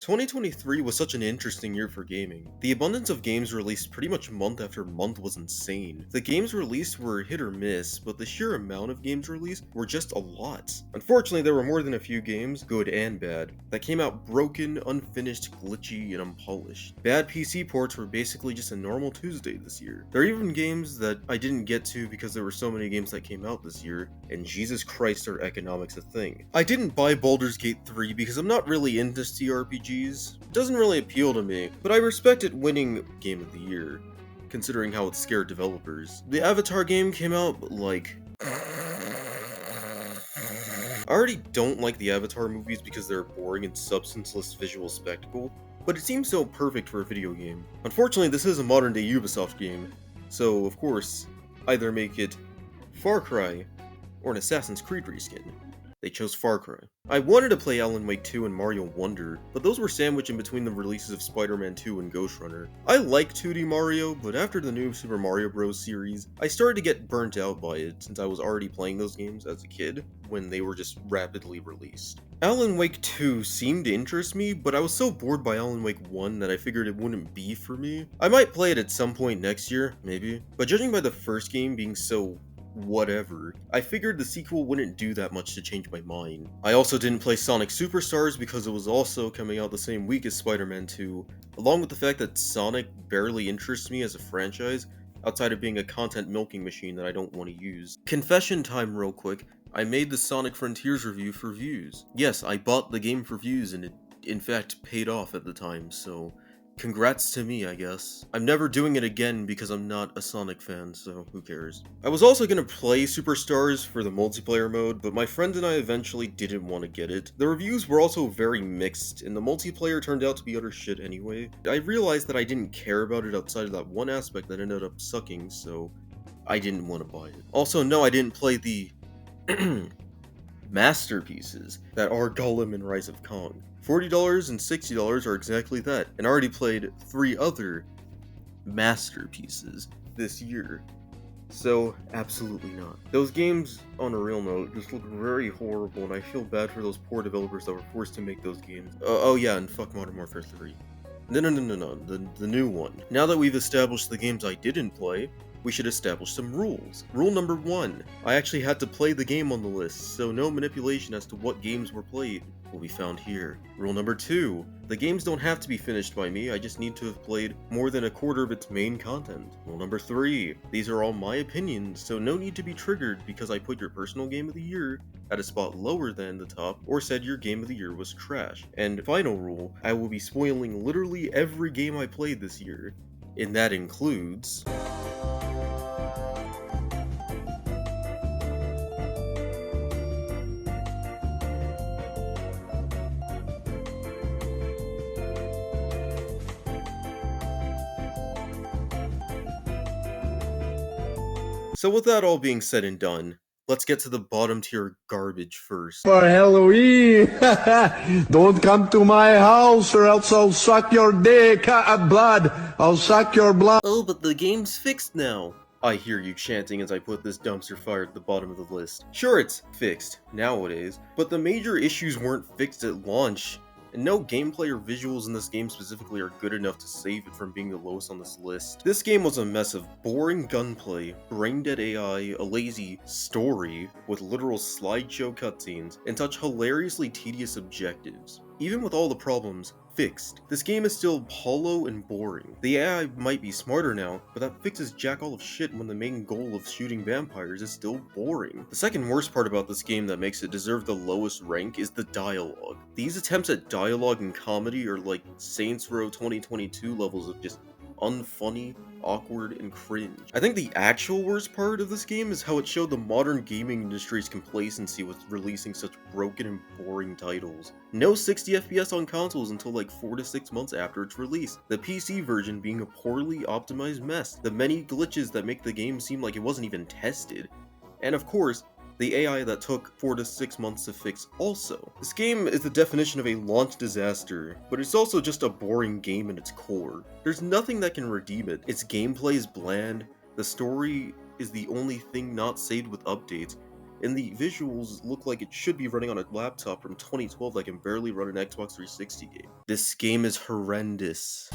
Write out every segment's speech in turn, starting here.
2023 was such an interesting year for gaming. The abundance of games released pretty much month after month was insane. The games released were hit or miss, but the sheer amount of games released were just a lot. Unfortunately, there were more than a few games, good and bad, that came out broken, unfinished, glitchy, and unpolished. Bad PC ports were basically just a normal Tuesday this year. There are even games that I didn't get to because there were so many games that came out this year, and Jesus Christ are economics a thing. I didn't buy Baldur's Gate 3 because I'm not really into CRPGs. It doesn't really appeal to me, but I respect it winning Game of the Year, considering how it scared developers. The Avatar game came out, but like... I already don't like the Avatar movies because they're a boring and substanceless visual spectacle, but it seems so perfect for a video game. Unfortunately, this is a modern-day Ubisoft game, so of course, either make it Far Cry or an Assassin's Creed reskin. They chose Far Cry. I wanted to play Alan Wake 2 and Mario Wonder, but those were sandwiched in between the releases of Spider-Man 2 and Ghost Runner. I like 2D Mario, but after the new Super Mario Bros. Series, I started to get burnt out by it since I was already playing those games as a kid when they were just rapidly released. Alan Wake 2 seemed to interest me, but I was so bored by Alan Wake 1 that I figured it wouldn't be for me. I might play it at some point next year, maybe, but judging by the first game being so whatever, I figured the sequel wouldn't do that much to change my mind. I also didn't play Sonic Superstars because it was also coming out the same week as Spider-Man 2, along with the fact that Sonic barely interests me as a franchise, outside of being a content milking machine that I don't want to use. Confession time real quick, I made the Sonic Frontiers review for views. Yes, I bought the game for views and it in fact paid off at the time, so congrats to me, I guess. I'm never doing it again because I'm not a Sonic fan, so who cares. I was also gonna play Superstars for the multiplayer mode, but my friend and I eventually didn't want to get it. The reviews were also very mixed, and the multiplayer turned out to be utter shit anyway. I realized that I didn't care about it outside of that one aspect that ended up sucking, so I didn't want to buy it. Also, no, I didn't play the masterpieces that are Gollum and Rise of Kong. $40 and $60 are exactly that, and I already played 3 other masterpieces this year. So, absolutely not. Those games, on a real note, just look very horrible, and I feel bad for those poor developers that were forced to make those games. Oh yeah, and fuck Modern Warfare 3. No, the new one. Now that we've established the games I didn't play, we should establish some rules. Rule number 1, I actually had to play the game on the list, so no manipulation as to what games were played will be found here. Rule number 2, the games don't have to be finished by me, I just need to have played more than a quarter of its main content. Rule number 3, these are all my opinions, so no need to be triggered because I put your personal game of the year at a spot lower than the top, or said your game of the year was trash. And final rule, I will be spoiling literally every game I played this year, and that includes... So with that all being said and done, let's get to the bottom tier garbage first. For Halloween! Don't come to my house or else I'll suck your dick! Blood! I'll suck your blood! Oh, but the game's fixed now! I hear you chanting as I put this dumpster fire at the bottom of the list. Sure, it's fixed, nowadays, but the major issues weren't fixed at launch. And no gameplay or visuals in this game specifically are good enough to save it from being the lowest on this list. This game was a mess of boring gunplay, brain-dead AI, a lazy story with literal slideshow cutscenes, and such hilariously tedious objectives. Even with all the problems fixed, this game is still hollow and boring. The AI might be smarter now, but that fixes jack all of shit when the main goal of shooting vampires is still boring. The second worst part about this game that makes it deserve the lowest rank is the dialogue. These attempts at dialogue and comedy are like Saints Row 2022 levels of just unfunny, awkward, and cringe. I think the actual worst part of this game is how it showed the modern gaming industry's complacency with releasing such broken and boring titles. No 60 FPS on consoles until like 4 to 6 months after its release, the PC version being a poorly optimized mess, the many glitches that make the game seem like it wasn't even tested, and of course, the AI that took 4 to 6 months to fix also. This game is the definition of a launch disaster, but it's also just a boring game in its core. There's nothing that can redeem it. Its gameplay is bland, the story is the only thing not saved with updates, and the visuals look like it should be running on a laptop from 2012 that can barely run an Xbox 360 game. This game is horrendous.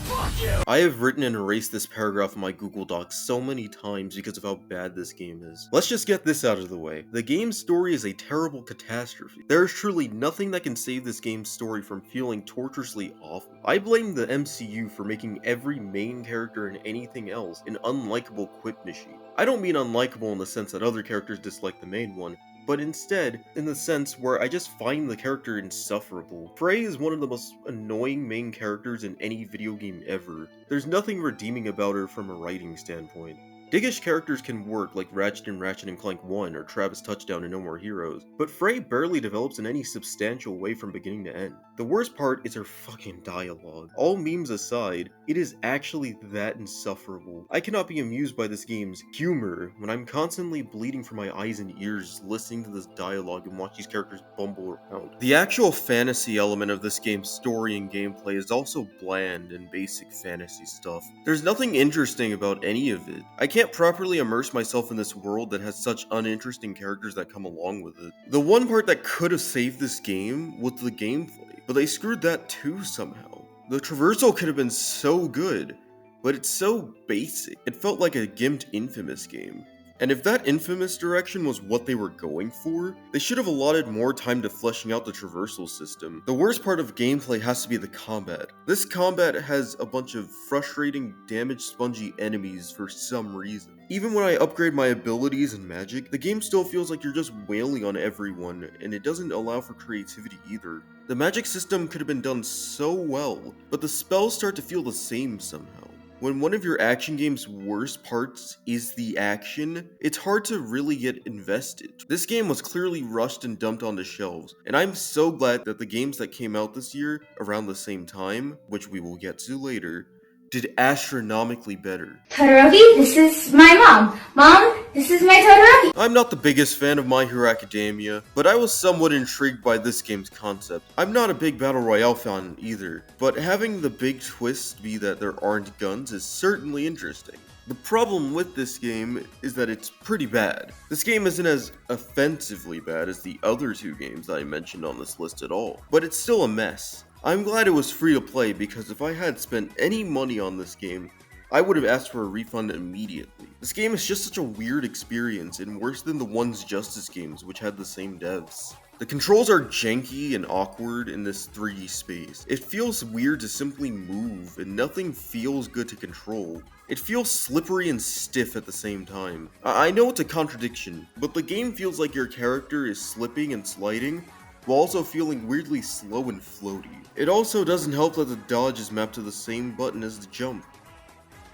I have written and erased this paragraph in my Google Docs so many times because of how bad this game is. Let's just get this out of the way. The game's story is a terrible catastrophe. There is truly nothing that can save this game's story from feeling torturously awful. I blame the MCU for making every main character and anything else an unlikable quip machine. I don't mean unlikable in the sense that other characters dislike the main one, but instead in the sense where I just find the character insufferable. Frey is one of the most annoying main characters in any video game ever. There's nothing redeeming about her from a writing standpoint. Diggish characters can work like Ratchet and Clank 1 or Travis Touchdown in No More Heroes, but Frey barely develops in any substantial way from beginning to end. The worst part is her fucking dialogue. All memes aside, it is actually that insufferable. I cannot be amused by this game's humor when I'm constantly bleeding from my eyes and ears listening to this dialogue and watch these characters bumble around. The actual fantasy element of this game's story and gameplay is also bland and basic fantasy stuff. There's nothing interesting about any of it. I can't properly immerse myself in this world that has such uninteresting characters that come along with it. The one part that could have saved this game was the gameplay, but they screwed that too somehow. The traversal could have been so good, but it's so basic. It felt like a gimped Infamous game. And if that Infamous direction was what they were going for, they should have allotted more time to fleshing out the traversal system. The worst part of gameplay has to be the combat. This combat has a bunch of frustrating, damage-spongy enemies for some reason. Even when I upgrade my abilities and magic, the game still feels like you're just wailing on everyone, and it doesn't allow for creativity either. The magic system could have been done so well, but the spells start to feel the same somehow. When one of your action game's worst parts is the action, it's hard to really get invested. This game was clearly rushed and dumped onto shelves, and I'm so glad that the games that came out this year around the same time, which we will get to later, did astronomically better. Todoroki, this is my mom. Mom, this is my Todoroki. I'm not the biggest fan of My Hero Academia, but I was somewhat intrigued by this game's concept. I'm not a big Battle Royale fan either, but having the big twist be that there aren't guns is certainly interesting. The problem with this game is that it's pretty bad. This game isn't as offensively bad as the other two games that I mentioned on this list at all, but it's still a mess. I'm glad it was free to play because if I had spent any money on this game, I would have asked for a refund immediately. This game is just such a weird experience and worse than the One's Justice games, which had the same devs. The controls are janky and awkward in this 3D space. It feels weird to simply move and nothing feels good to control. It feels slippery and stiff at the same time. I know it's a contradiction, but the game feels like your character is slipping and sliding, while also feeling weirdly slow and floaty. It also doesn't help that the dodge is mapped to the same button as the jump,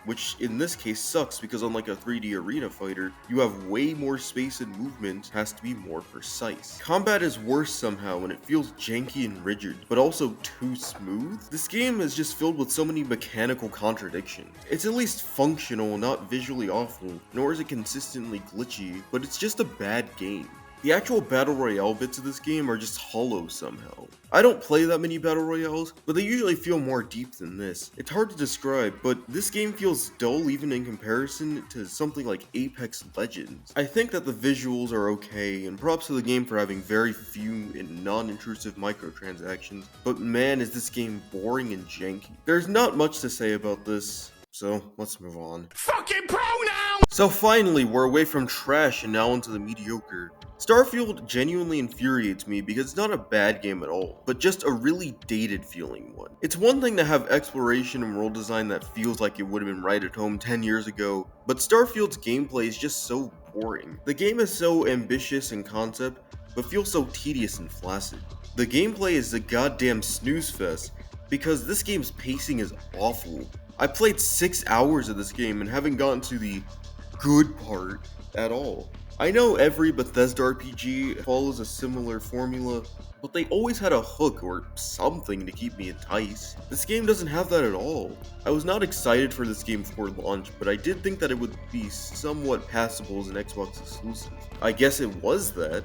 which in this case sucks because unlike a 3D arena fighter, you have way more space and movement has to be more precise. Combat is worse somehow and it feels janky and rigid, but also too smooth. This game is just filled with so many mechanical contradictions. It's at least functional, not visually awful, nor is it consistently glitchy, but it's just a bad game. The actual Battle Royale bits of this game are just hollow somehow. I don't play that many Battle Royales, but they usually feel more deep than this. It's hard to describe, but this game feels dull even in comparison to something like Apex Legends. I think that the visuals are okay, and props to the game for having very few and non-intrusive microtransactions, but man is this game boring and janky. There's not much to say about this, so let's move on. Fucking pronoun! So finally, we're away from trash and now into the mediocre. Starfield genuinely infuriates me because it's not a bad game at all, but just a really dated feeling one. It's one thing to have exploration and world design that feels like it would have been right at home 10 years ago, but Starfield's gameplay is just so boring. The game is so ambitious in concept, but feels so tedious and flaccid. The gameplay is a goddamn snooze fest, because this game's pacing is awful. I played 6 hours of this game and haven't gotten to the good part at all. I know every Bethesda RPG follows a similar formula, but they always had a hook or something to keep me enticed. This game doesn't have that at all. I was not excited for this game before launch, but I did think that it would be somewhat passable as an Xbox exclusive. I guess it was that,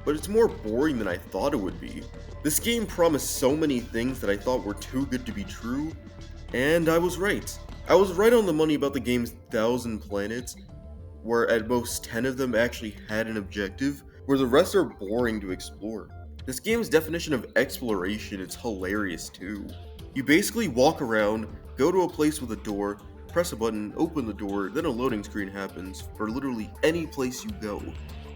but it's more boring than I thought it would be. This game promised so many things that I thought were too good to be true, and I was right. I was right on the money about the game's 1,000 planets, where at most 10 of them actually had an objective, where the rest are boring to explore. This game's definition of exploration is hilarious too. You basically walk around, go to a place with a door, press a button, open the door, then a loading screen happens for literally any place you go.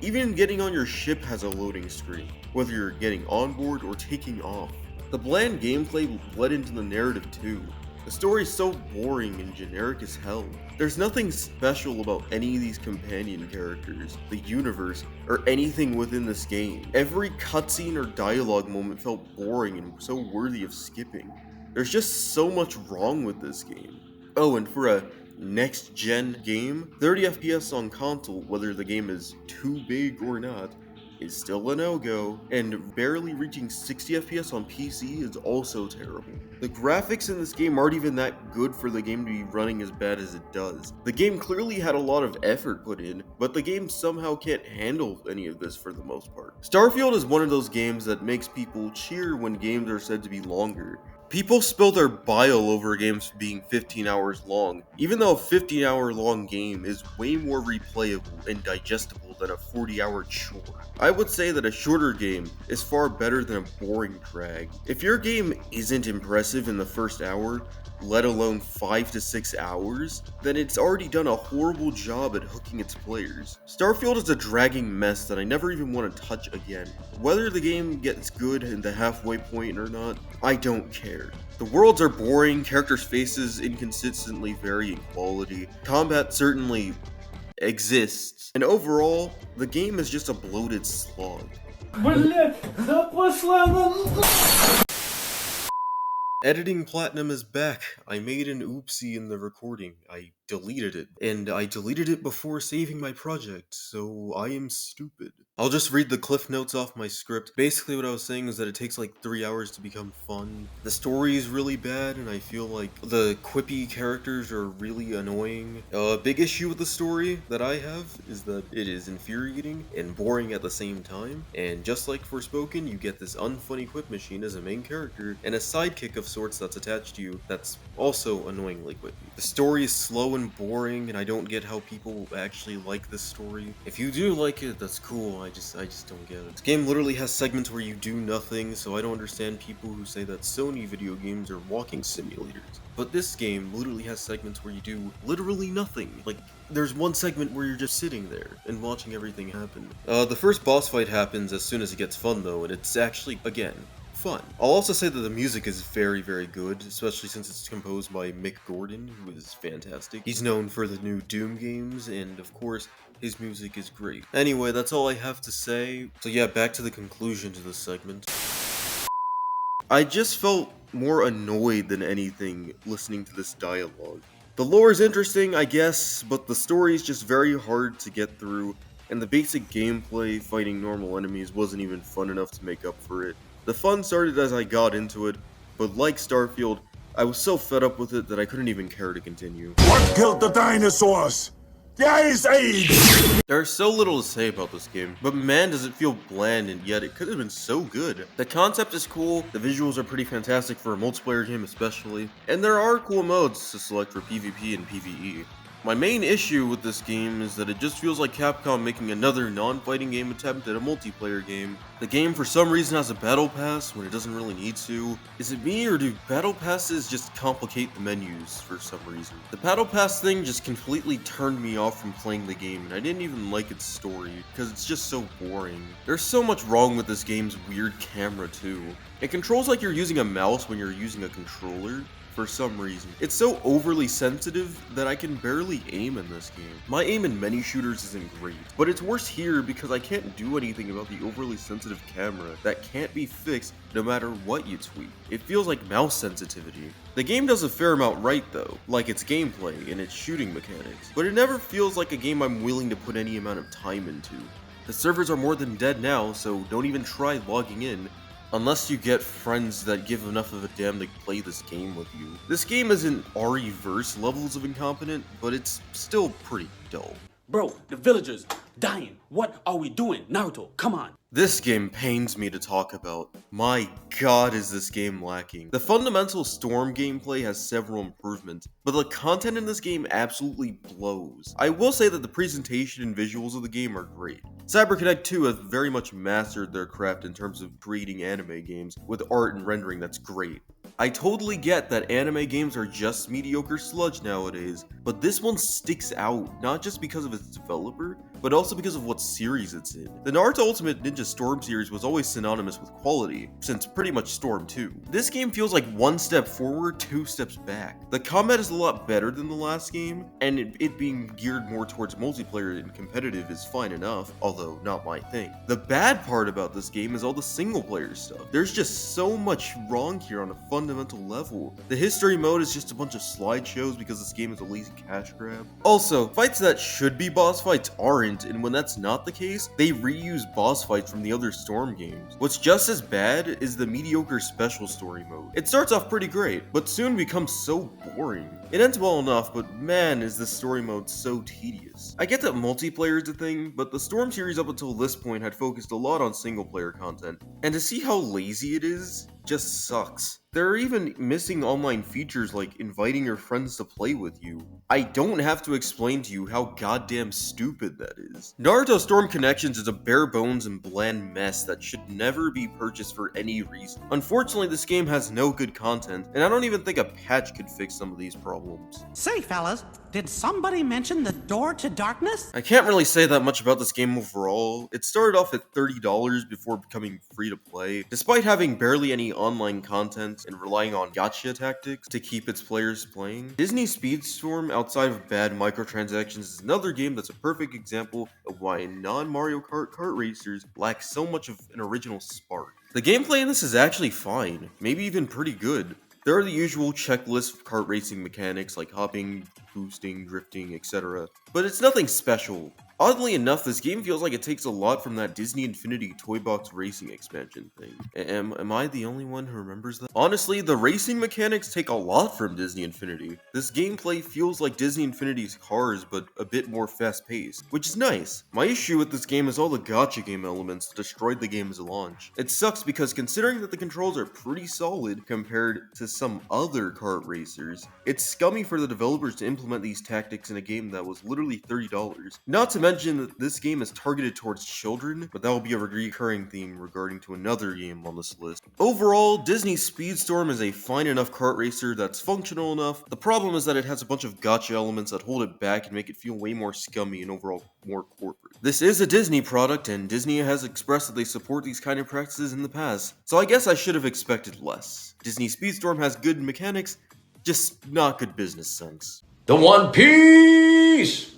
Even getting on your ship has a loading screen, whether you're getting on board or taking off. The bland gameplay bled into the narrative too. The story is so boring and generic as hell. There's nothing special about any of these companion characters, the universe, or anything within this game. Every cutscene or dialogue moment felt boring and so worthy of skipping. There's just so much wrong with this game. Oh, and for a next-gen game, 30 FPS on console, whether the game is too big or not, is still a no-go, and barely reaching 60 FPS on PC is also terrible. The graphics in this game aren't even that good for the game to be running as bad as it does. The game clearly had a lot of effort put in, but the game somehow can't handle any of this for the most part. Starfield is one of those games that makes people cheer when games are said to be longer. People spill their bile over games being 15 hours long, even though a 15-hour long game is way more replayable and digestible than a 40-hour chore. I would say that a shorter game is far better than a boring drag. If your game isn't impressive in the first hour, let alone 5 to 6 hours, then it's already done a horrible job at hooking its players. Starfield is a dragging mess that I never even want to touch again. Whether the game gets good in the halfway point or not, I don't care. The worlds are boring, characters' faces inconsistently vary in quality, combat certainly exists, and overall, the game is just a bloated slog. Editing Platinum is back. I made an oopsie in the recording. I deleted it. And I deleted it before saving my project, so I am stupid. I'll just read the cliff notes off my script. Basically what I was saying is that it takes like 3 hours to become fun. The story is really bad, and I feel like the quippy characters are really annoying. A big issue with the story that I have is that it is infuriating and boring at the same time. And just like Forspoken, you get this unfunny quip machine as a main character, and a sidekick of sorts that's attached to you that's also annoyingly quippy. The story is slow and boring, and I don't get how people actually like this story. If you do like it, that's cool. I just don't get it. This game literally has segments where you do nothing, so I don't understand people who say that Sony video games are walking simulators. But this game literally has segments where you do literally nothing. Like, there's one segment where you're just sitting there and watching everything happen. The first boss fight happens as soon as it gets fun though, and it's actually, again, fun. I'll also say that the music is very, very good, especially since it's composed by Mick Gordon, who is fantastic. He's known for the new Doom games, and of course, his music is great. Anyway, that's all I have to say. So yeah, back to the conclusion to this segment. I just felt more annoyed than anything listening to this dialogue. The lore is interesting, I guess, but the story is just very hard to get through, and the basic gameplay fighting normal enemies wasn't even fun enough to make up for it. The fun started as I got into it, but like Starfield, I was so fed up with it that I couldn't even care to continue. What killed the dinosaurs? The Ice Age! There's so little to say about this game, but man does it feel bland, and yet it could have been so good. The concept is cool, the visuals are pretty fantastic for a multiplayer game especially, and there are cool modes to select for PvP and PvE. My main issue with this game is that it just feels like Capcom making another non-fighting game attempt at a multiplayer game. The game for some reason has a battle pass when it doesn't really need to. Is it me, or do battle passes just complicate the menus for some reason? The battle pass thing just completely turned me off from playing the game, and I didn't even like its story, because it's just so boring. There's so much wrong with this game's weird camera too. It controls like you're using a mouse when you're using a controller. For some reason. It's so overly sensitive that I can barely aim in this game. My aim in many shooters isn't great, but it's worse here because I can't do anything about the overly sensitive camera that can't be fixed no matter what you tweak. It feels like mouse sensitivity. The game does a fair amount right though, like its gameplay and its shooting mechanics, but it never feels like a game I'm willing to put any amount of time into. The servers are more than dead now, so don't even try logging in, unless you get friends that give enough of a damn to play this game with you. This game isn't RE-verse levels of incompetent, but it's still pretty dull. Bro, the villagers dying. What are we doing? Naruto, come on. This game pains me to talk about. My god, is this game lacking. The fundamental Storm gameplay has several improvements, but the content in this game absolutely blows. I will say that the presentation and visuals of the game are great. CyberConnect 2 has very much mastered their craft in terms of creating anime games with art and rendering that's great. I totally get that anime games are just mediocre sludge nowadays, but this one sticks out not just because of its developer, but also because of what series it's in. The Naruto Ultimate Ninja Storm series was always synonymous with quality, since pretty much Storm 2. This game feels like one step forward, two steps back. The combat is a lot better than the last game, and it being geared more towards multiplayer and competitive is fine enough, although not my thing. The bad part about this game is all the single player stuff. There's just so much wrong here on a fundamental level. The history mode is just a bunch of slideshows because this game is a lazy cash grab. Also, fights that should be boss fights aren't, and when that's not the case, they reuse boss fights from the other Storm games. What's just as bad is the mediocre special story mode. It starts off pretty great, but soon becomes so boring. It ends well enough, but man, is the story mode so tedious. I get that multiplayer is a thing, but the Storm series up until this point had focused a lot on single player content, and to see how lazy it is just sucks. There are even missing online features like inviting your friends to play with you. I don't have to explain to you how goddamn stupid that is. Naruto Storm Connections is a bare bones and bland mess that should never be purchased for any reason. Unfortunately, this game has no good content, and I don't even think a patch could fix some of these problems. Say, fellas, did somebody mention the door to darkness? I can't really say that much about this game overall. It started off at $30 before becoming free to play, despite having barely any online content and relying on gacha tactics to keep its players playing. Disney Speedstorm, outside of bad microtransactions, is another game that's a perfect example of why non-Mario Kart kart racers lack so much of an original spark. The gameplay in this is actually fine, maybe even pretty good. There are the usual checklist of kart racing mechanics like hopping, boosting, drifting, etc. But it's nothing special. Oddly enough, this game feels like it takes a lot from that Disney Infinity Toy Box Racing expansion thing. Am I the only one who remembers that? Honestly, the racing mechanics take a lot from Disney Infinity. This gameplay feels like Disney Infinity's Cars, but a bit more fast-paced, which is nice. My issue with this game is all the gacha game elements that destroyed the game's launch. It sucks because considering that the controls are pretty solid compared to some other kart racers, it's scummy for the developers to implement these tactics in a game that was literally $30. Not to mention that this game is targeted towards children, but that will be a recurring theme regarding to another game on this list. Overall, Disney Speedstorm is a fine enough kart racer that's functional enough. The problem is that it has a bunch of gacha elements that hold it back and make it feel way more scummy and overall more corporate. This is a Disney product, and Disney has expressed that they support these kind of practices in the past, so I guess I should have expected less. Disney Speedstorm has good mechanics, just not good business sense. The One Piece!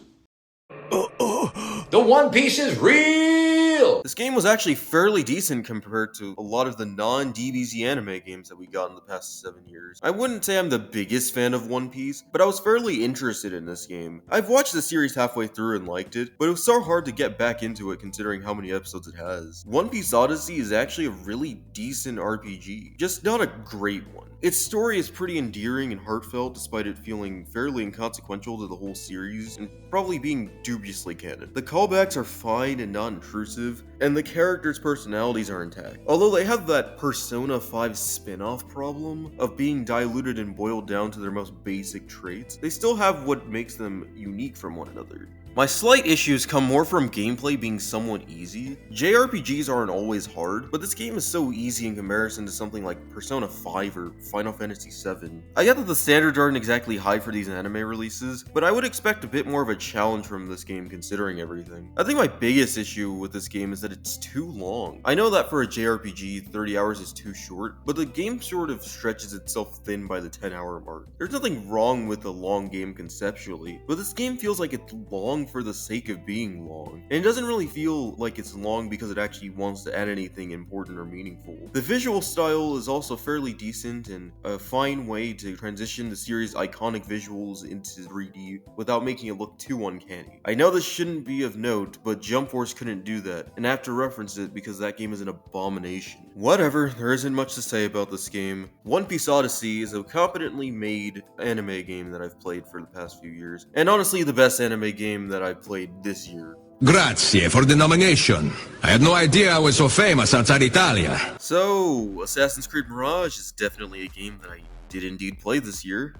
The One Piece is real! This game was actually fairly decent compared to a lot of the non-DBZ anime games that we got in the past 7 years. I wouldn't say I'm the biggest fan of One Piece, but I was fairly interested in this game. I've watched the series halfway through and liked it, but it was so hard to get back into it considering how many episodes it has. One Piece Odyssey is actually a really decent RPG, just not a great one. Its story is pretty endearing and heartfelt despite it feeling fairly inconsequential to the whole series and probably being dubiously canon. The callbacks are fine and not intrusive, and the characters' personalities are intact. Although they have that Persona 5 spin-off problem of being diluted and boiled down to their most basic traits, they still have what makes them unique from one another. My slight issues come more from gameplay being somewhat easy. JRPGs aren't always hard, but this game is so easy in comparison to something like Persona 5 or Final Fantasy 7. I get that the standards aren't exactly high for these anime releases, but I would expect a bit more of a challenge from this game considering everything. I think my biggest issue with this game is that it's too long. I know that for a JRPG, 30 hours is too short, but the game sort of stretches itself thin by the 10-hour mark. There's nothing wrong with a long game conceptually, but this game feels like it's long for the sake of being long, and it doesn't really feel like it's long because it actually wants to add anything important or meaningful. The visual style is also fairly decent and a fine way to transition the series' iconic visuals into 3D without making it look too uncanny. I know this shouldn't be of note, but Jump Force couldn't do that, and I have to reference it because that game is an abomination. Whatever, there isn't much to say about this game. One Piece Odyssey is a competently made anime game that I've played for the past few years, and honestly the best anime game that that I played this year. Grazie for the nomination. I had no idea I was so famous outside Italia. So, Assassin's Creed Mirage is definitely a game that I did indeed play this year.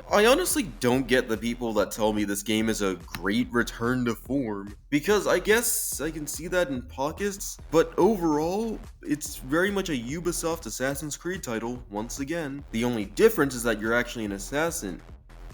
I honestly don't get the people that tell me this game is a great return to form, because I guess I can see that in pockets, but overall, it's very much a Ubisoft Assassin's Creed title, once again. The only difference is that you're actually an assassin,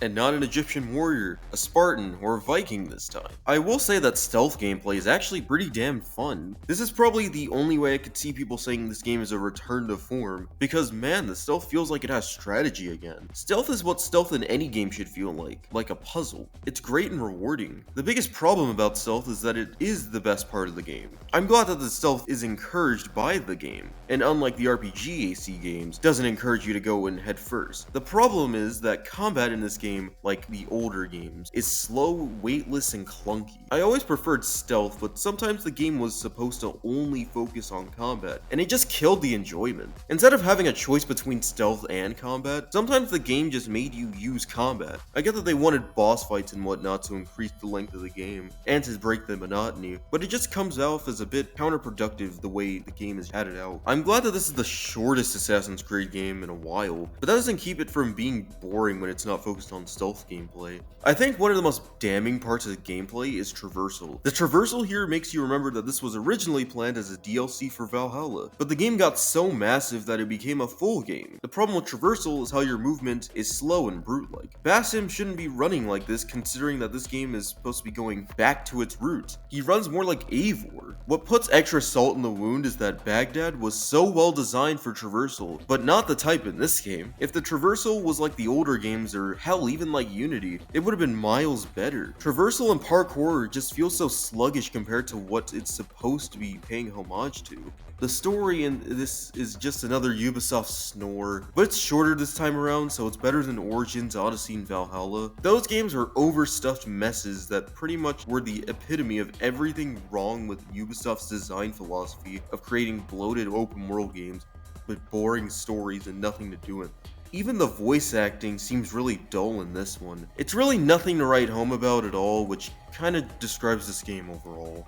and not an Egyptian warrior, a Spartan, or a Viking this time. I will say that stealth gameplay is actually pretty damn fun. This is probably the only way I could see people saying this game is a return to form, because man, the stealth feels like it has strategy again. Stealth is what stealth in any game should feel like a puzzle. It's great and rewarding. The biggest problem about stealth is that it is the best part of the game. I'm glad that the stealth is encouraged by the game, and unlike the RPG AC games, doesn't encourage you to go in head first. The problem is that combat in this game, like the older games, is slow, weightless, and clunky. I always preferred stealth, but sometimes the game was supposed to only focus on combat, and it just killed the enjoyment. Instead of having a choice between stealth and combat, sometimes the game just made you use combat. I get that they wanted boss fights and whatnot to increase the length of the game, and to break the monotony, but it just comes off as a bit counterproductive the way the game is added out. I'm glad that this is the shortest Assassin's Creed game in a while, but that doesn't keep it from being boring when it's not focused on stealth gameplay. I think one of the most damning parts of the gameplay is traversal. The traversal here makes you remember that this was originally planned as a DLC for Valhalla, but the game got so massive that it became a full game. The problem with traversal is how your movement is slow and brute-like. Basim shouldn't be running like this, considering that this game is supposed to be going back to its roots. He runs more like Eivor. What puts extra salt in the wound is that Baghdad was so well designed for traversal, but not the type in this game. If the traversal was like the older games, or hell, even like Unity, it would have been miles better. Traversal and parkour just feel so sluggish compared to what it's supposed to be paying homage to. The story in this is just another Ubisoft snore, but it's shorter this time around, so it's better than Origins, Odyssey, and Valhalla. Those games were overstuffed messes that pretty much were the epitome of everything wrong with Ubisoft's design philosophy of creating bloated open world games with boring stories and nothing to do with them. Even the voice acting seems really dull in this one. It's really nothing to write home about at all, which kinda describes this game overall.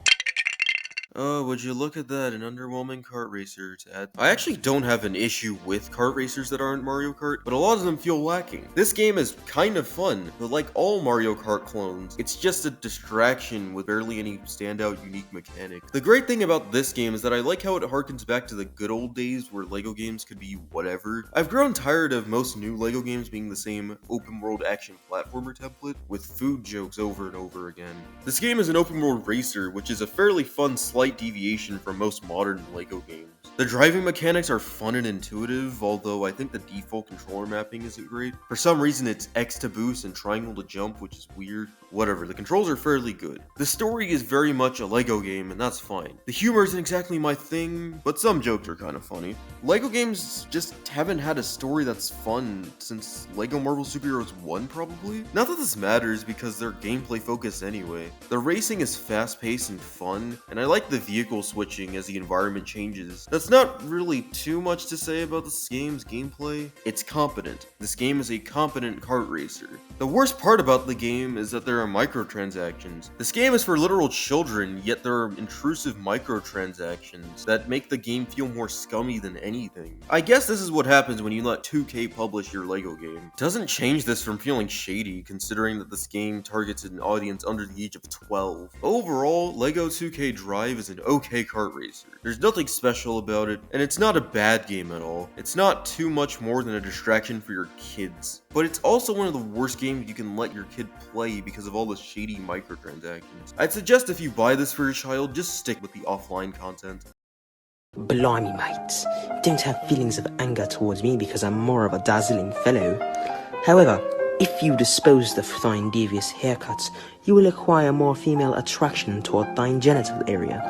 Oh, would you look at that, an underwhelming kart racer to add. I actually don't have an issue with kart racers that aren't Mario Kart, but a lot of them feel lacking. This game is kind of fun, but like all Mario Kart clones, it's just a distraction with barely any standout unique mechanics. The great thing about this game is that I like how it harkens back to the good old days where LEGO games could be whatever. I've grown tired of most new LEGO games being the same open world action platformer template with food jokes over and over again. This game is an open world racer, which is a fairly fun slight deviation from most modern LEGO games. The driving mechanics are fun and intuitive, although I think the default controller mapping isn't great. For some reason it's X to boost and triangle to jump, which is weird. Whatever, the controls are fairly good. The story is very much a LEGO game, and that's fine. The humor isn't exactly my thing, but some jokes are kind of funny. LEGO games just haven't had a story that's fun since LEGO Marvel Super Heroes 1, probably? Not that this matters, because they're gameplay focused anyway. The racing is fast-paced and fun, and I like the vehicle switching as the environment changes. That's not really too much to say about this game's gameplay. It's competent. This game is a competent kart racer. The worst part about the game is that there are microtransactions. This game is for literal children, yet there are intrusive microtransactions that make the game feel more scummy than anything. I guess this is what happens when you let 2K publish your LEGO game. Doesn't change this from feeling shady, considering that this game targets an audience under the age of 12. Overall, LEGO 2K Drive is an okay kart racer. There's nothing special about it, and it's not a bad game at all. It's not too much more than a distraction for your kids. But it's also one of the worst games you can let your kid play because of all the shady microtransactions. I'd suggest if you buy this for your child, just stick with the offline content. Blimey, mates. Don't have feelings of anger towards me because I'm more of a dazzling fellow. However, if you dispose of thine devious haircuts, you will acquire more female attraction toward thine genital area.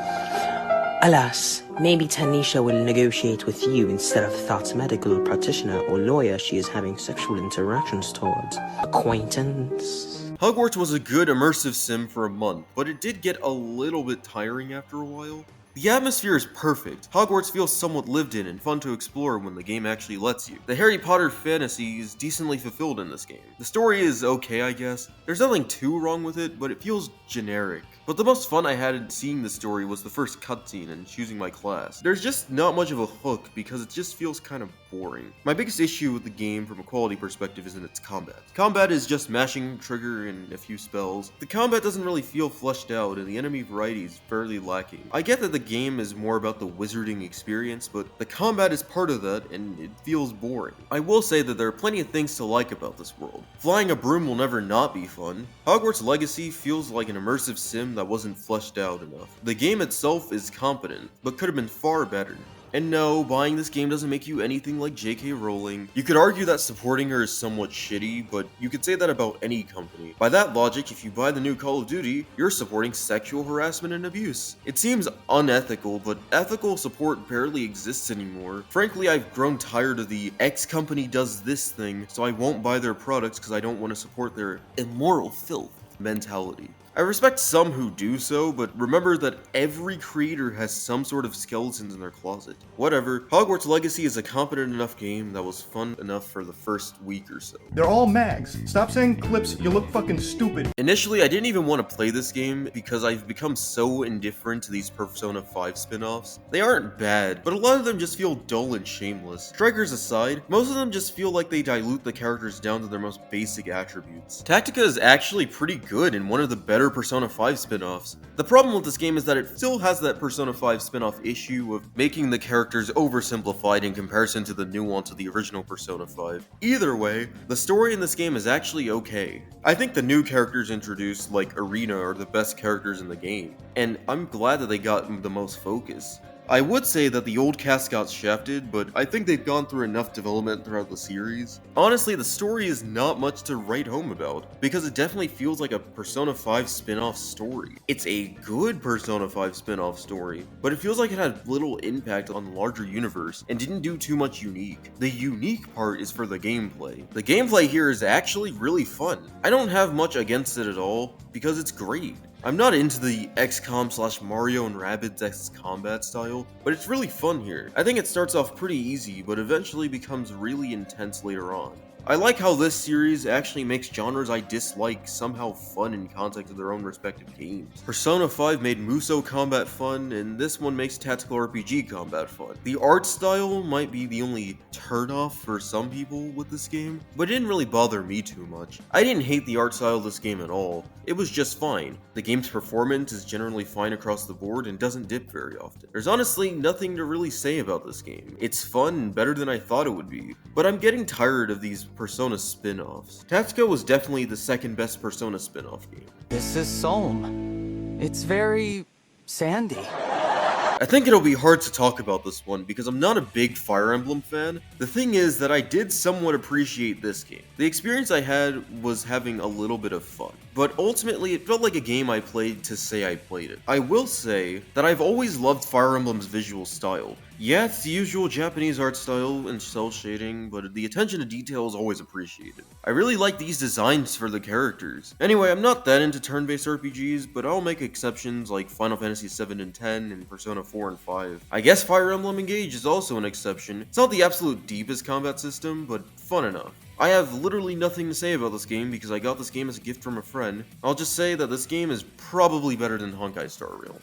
Alas, maybe Tanisha will negotiate with you instead of that medical practitioner or lawyer she is having sexual interactions towards. Acquaintance? Hogwarts was a good immersive sim for a month, but it did get a little bit tiring after a while. The atmosphere is perfect. Hogwarts feels somewhat lived in and fun to explore when the game actually lets you. The Harry Potter fantasy is decently fulfilled in this game. The story is okay, I guess. There's nothing too wrong with it, but it feels generic. But the most fun I had in seeing the story was the first cutscene and choosing my class. There's just not much of a hook because it just feels kind of boring. My biggest issue with the game from a quality perspective is in its combat. Combat is just mashing trigger and a few spells. The combat doesn't really feel fleshed out and the enemy variety is fairly lacking. I get that the game is more about the wizarding experience, but the combat is part of that and it feels boring. I will say that there are plenty of things to like about this world. Flying a broom will never not be fun. Hogwarts Legacy feels like an immersive sim that wasn't fleshed out enough. The game itself is competent, but could have been far better. And no, buying this game doesn't make you anything like J.K. Rowling. You could argue that supporting her is somewhat shitty, but you could say that about any company. By that logic, if you buy the new Call of Duty, you're supporting sexual harassment and abuse. It seems unethical, but ethical support barely exists anymore. Frankly, I've grown tired of the X company does this thing, so I won't buy their products because I don't want to support their immoral filth mentality. I respect some who do so, but remember that every creator has some sort of skeletons in their closet. Whatever, Hogwarts Legacy is a competent enough game that was fun enough for the first week or so. They're all mags. Stop saying clips, you look fucking stupid. Initially, I didn't even want to play this game because I've become so indifferent to these Persona 5 spin-offs. They aren't bad, but a lot of them just feel dull and shameless. Strikers aside, most of them just feel like they dilute the characters down to their most basic attributes. Tactica is actually pretty good and one of the better Persona 5 spin-offs. The problem with this game is that it still has that Persona 5 spin-off issue of making the characters oversimplified in comparison to the nuance of the original Persona 5. Either way, the story in this game is actually okay. I think the new characters introduced, like Arena, are the best characters in the game, and I'm glad that they got the most focus. I would say that the old cast got shafted, but I think they've gone through enough development throughout the series. Honestly, the story is not much to write home about, because it definitely feels like a Persona 5 spin-off story. It's a good Persona 5 spin-off story, but it feels like it had little impact on the larger universe and didn't do too much unique. The unique part is for the gameplay. The gameplay here is actually really fun. I don't have much against it at all, because it's great. I'm not into the XCOM / Mario and Rabbids combat style, but it's really fun here. I think it starts off pretty easy, but eventually becomes really intense later on. I like how this series actually makes genres I dislike somehow fun in context of their own respective games. Persona 5 made Musou combat fun, and this one makes tactical RPG combat fun. The art style might be the only turnoff for some people with this game, but it didn't really bother me too much. I didn't hate the art style of this game at all. It was just fine. The game's performance is generally fine across the board and doesn't dip very often. There's honestly nothing to really say about this game. It's fun and better than I thought it would be, but I'm getting tired of these Persona spin-offs. Tactica was definitely the second best Persona spin-off game. This is Solm. It's very sandy. I think it'll be hard to talk about this one because I'm not a big Fire Emblem fan. The thing is that I did somewhat appreciate this game. The experience I had was having a little bit of fun, but ultimately it felt like a game I played to say I played it. I will say that I've always loved Fire Emblem's visual style. Yeah, it's the usual Japanese art style and cel shading, but the attention to detail is always appreciated. I really like these designs for the characters. Anyway, I'm not that into turn-based RPGs, but I'll make exceptions like Final Fantasy 7 and 10 and Persona 4 and 5. I guess Fire Emblem Engage is also an exception. It's not the absolute deepest combat system, but fun enough. I have literally nothing to say about this game because I got this game as a gift from a friend. I'll just say that this game is probably better than Honkai Star Rail.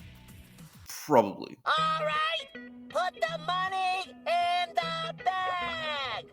Probably. Alright, put the money in the bag!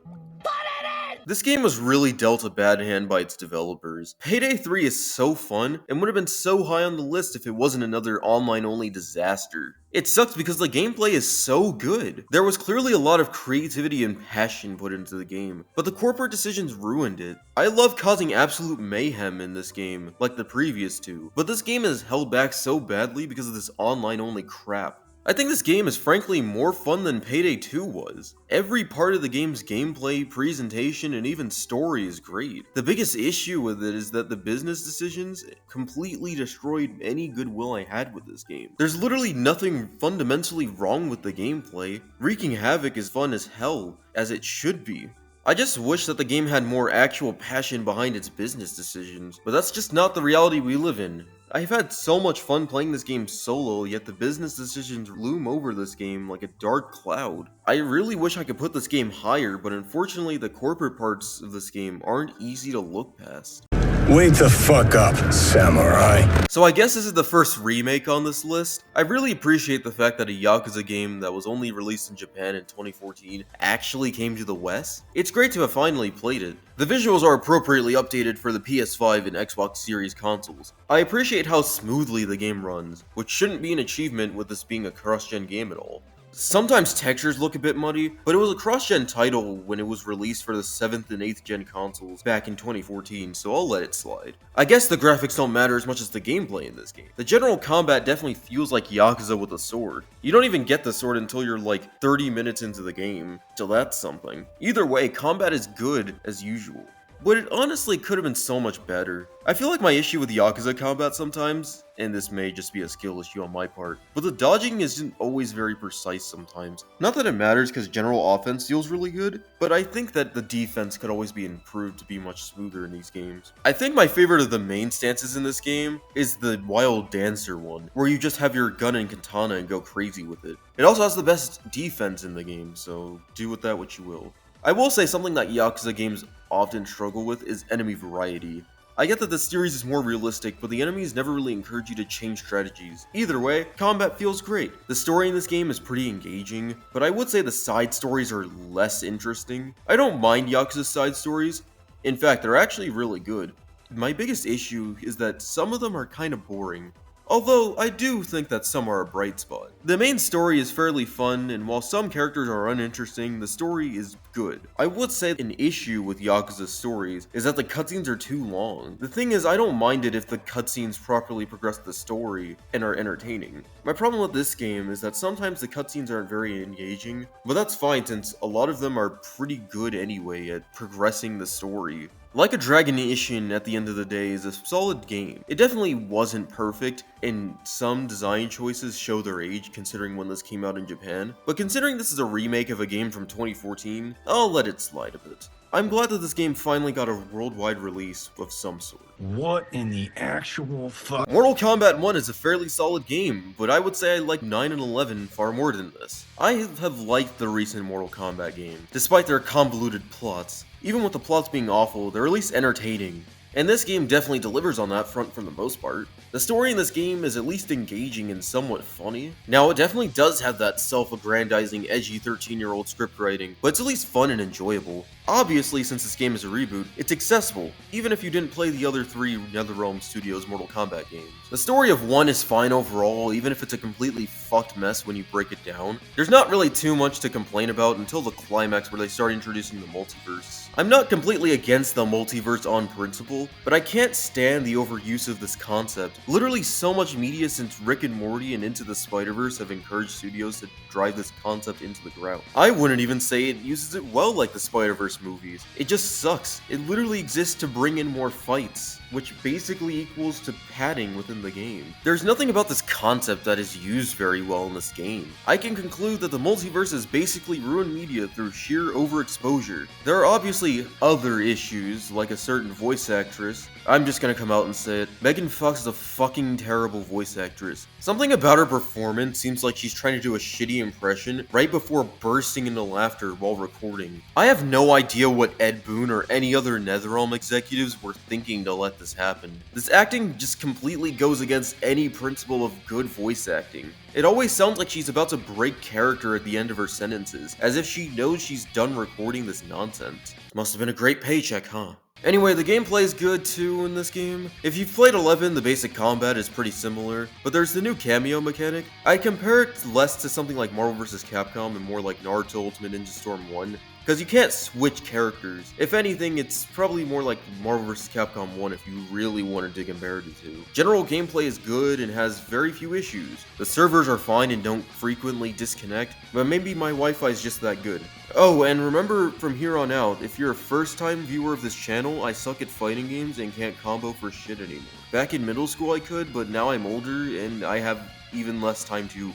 Put it in! This game was really dealt a bad hand by its developers. Payday 3 is so fun and would have been so high on the list if it wasn't another online-only disaster. It sucks because the gameplay is so good. There was clearly a lot of creativity and passion put into the game, but the corporate decisions ruined it. I love causing absolute mayhem in this game, like the previous two, but this game is held back so badly because of this online-only crap. I think this game is frankly more fun than Payday 2 was. Every part of the game's gameplay, presentation, and even story is great. The biggest issue with it is that the business decisions completely destroyed any goodwill I had with this game. There's literally nothing fundamentally wrong with the gameplay. Wreaking havoc is fun as hell, as it should be. I just wish that the game had more actual passion behind its business decisions, but that's just not the reality we live in. I've had so much fun playing this game solo, yet the business decisions loom over this game like a dark cloud. I really wish I could put this game higher, but unfortunately the corporate parts of this game aren't easy to look past. Wake the fuck up, samurai. So I guess this is the first remake on this list. I really appreciate the fact that a Yakuza game that was only released in Japan in 2014 actually came to the West. It's great to have finally played it. The visuals are appropriately updated for the PS5 and Xbox Series consoles. I appreciate how smoothly the game runs, which shouldn't be an achievement with this being a cross-gen game at all. Sometimes textures look a bit muddy, but it was a cross-gen title when it was released for the 7th and 8th gen consoles back in 2014, so I'll let it slide. I guess the graphics don't matter as much as the gameplay in this game. The general combat definitely feels like Yakuza with a sword. You don't even get the sword until you're like 30 minutes into the game, so that's something. Either way, combat is good as usual. But it honestly could have been so much better. I feel like my issue with Yakuza combat sometimes, and this may just be a skill issue on my part, but the dodging isn't always very precise sometimes. Not that it matters because general offense feels really good, but I think that the defense could always be improved to be much smoother in these games. I think my favorite of the main stances in this game is the Wild Dancer one, where you just have your gun and katana and go crazy with it. It also has the best defense in the game, so do with that what you will. I will say something that Yakuza games often struggle with is enemy variety. I get that the series is more realistic, but the enemies never really encourage you to change strategies. Either way, combat feels great. The story in this game is pretty engaging, but I would say the side stories are less interesting. I don't mind Yakuza's side stories. In fact, they're actually really good. My biggest issue is that some of them are kind of boring. Although, I do think that some are a bright spot. The main story is fairly fun, and while some characters are uninteresting, the story is good. I would say an issue with Yakuza's stories is that the cutscenes are too long. The thing is, I don't mind it if the cutscenes properly progress the story and are entertaining. My problem with this game is that sometimes the cutscenes aren't very engaging, but that's fine since a lot of them are pretty good anyway at progressing the story. Like a Dragon Ishin at the end of the day is a solid game. It definitely wasn't perfect, and some design choices show their age considering when this came out in Japan, but considering this is a remake of a game from 2014, I'll let it slide a bit. I'm glad that this game finally got a worldwide release of some sort. What in the actual fuck? Mortal Kombat 1 is a fairly solid game, but I would say I like 9 and 11 far more than this. I have liked the recent Mortal Kombat games, despite their convoluted plots. Even with the plots being awful, they're at least entertaining. And this game definitely delivers on that front for the most part. The story in this game is at least engaging and somewhat funny. Now, it definitely does have that self-aggrandizing, edgy 13-year-old script writing, but it's at least fun and enjoyable. Obviously, since this game is a reboot, it's accessible, even if you didn't play the other 3 NetherRealm Studios Mortal Kombat games. The story of 1 is fine overall, even if it's a completely fucked mess when you break it down. There's not really too much to complain about until the climax where they start introducing the multiverse. I'm not completely against the multiverse on principle, but I can't stand the overuse of this concept. Literally so much media since Rick and Morty and Into the Spider-Verse have encouraged studios to drive this concept into the ground. I wouldn't even say it uses it well like the Spider-Verse movies. It just sucks. It literally exists to bring in more fights, which basically equals to padding within the game. There's nothing about this concept that is used very well in this game. I can conclude that the multiverse has basically ruined media through sheer overexposure. There are obviously other issues, like a certain voice actress. I'm just gonna come out and say it. Megan Fox is a fucking terrible voice actress. Something about her performance seems like she's trying to do a shitty impression right before bursting into laughter while recording. I have no idea what Ed Boon or any other NetherRealm executives were thinking to let this happen. This acting just completely goes against any principle of good voice acting. It always sounds like she's about to break character at the end of her sentences, as if she knows she's done recording this nonsense. Must have been a great paycheck, huh? Anyway, the gameplay is good too in this game. If you've played 11, the basic combat is pretty similar, but there's the new cameo mechanic. I'd compare it less to something like Marvel vs. Capcom and more like Naruto Ultimate Ninja Storm 1, because you can't switch characters. If anything, it's probably more like Marvel vs. Capcom 1 if you really want to compare the two. General gameplay is good and has very few issues. The servers are fine and don't frequently disconnect, but maybe my Wi-Fi is just that good. Oh, and remember from here on out, if you're a first-time viewer of this channel, I suck at fighting games and can't combo for shit anymore. Back in middle school I could, but now I'm older and I have even less time to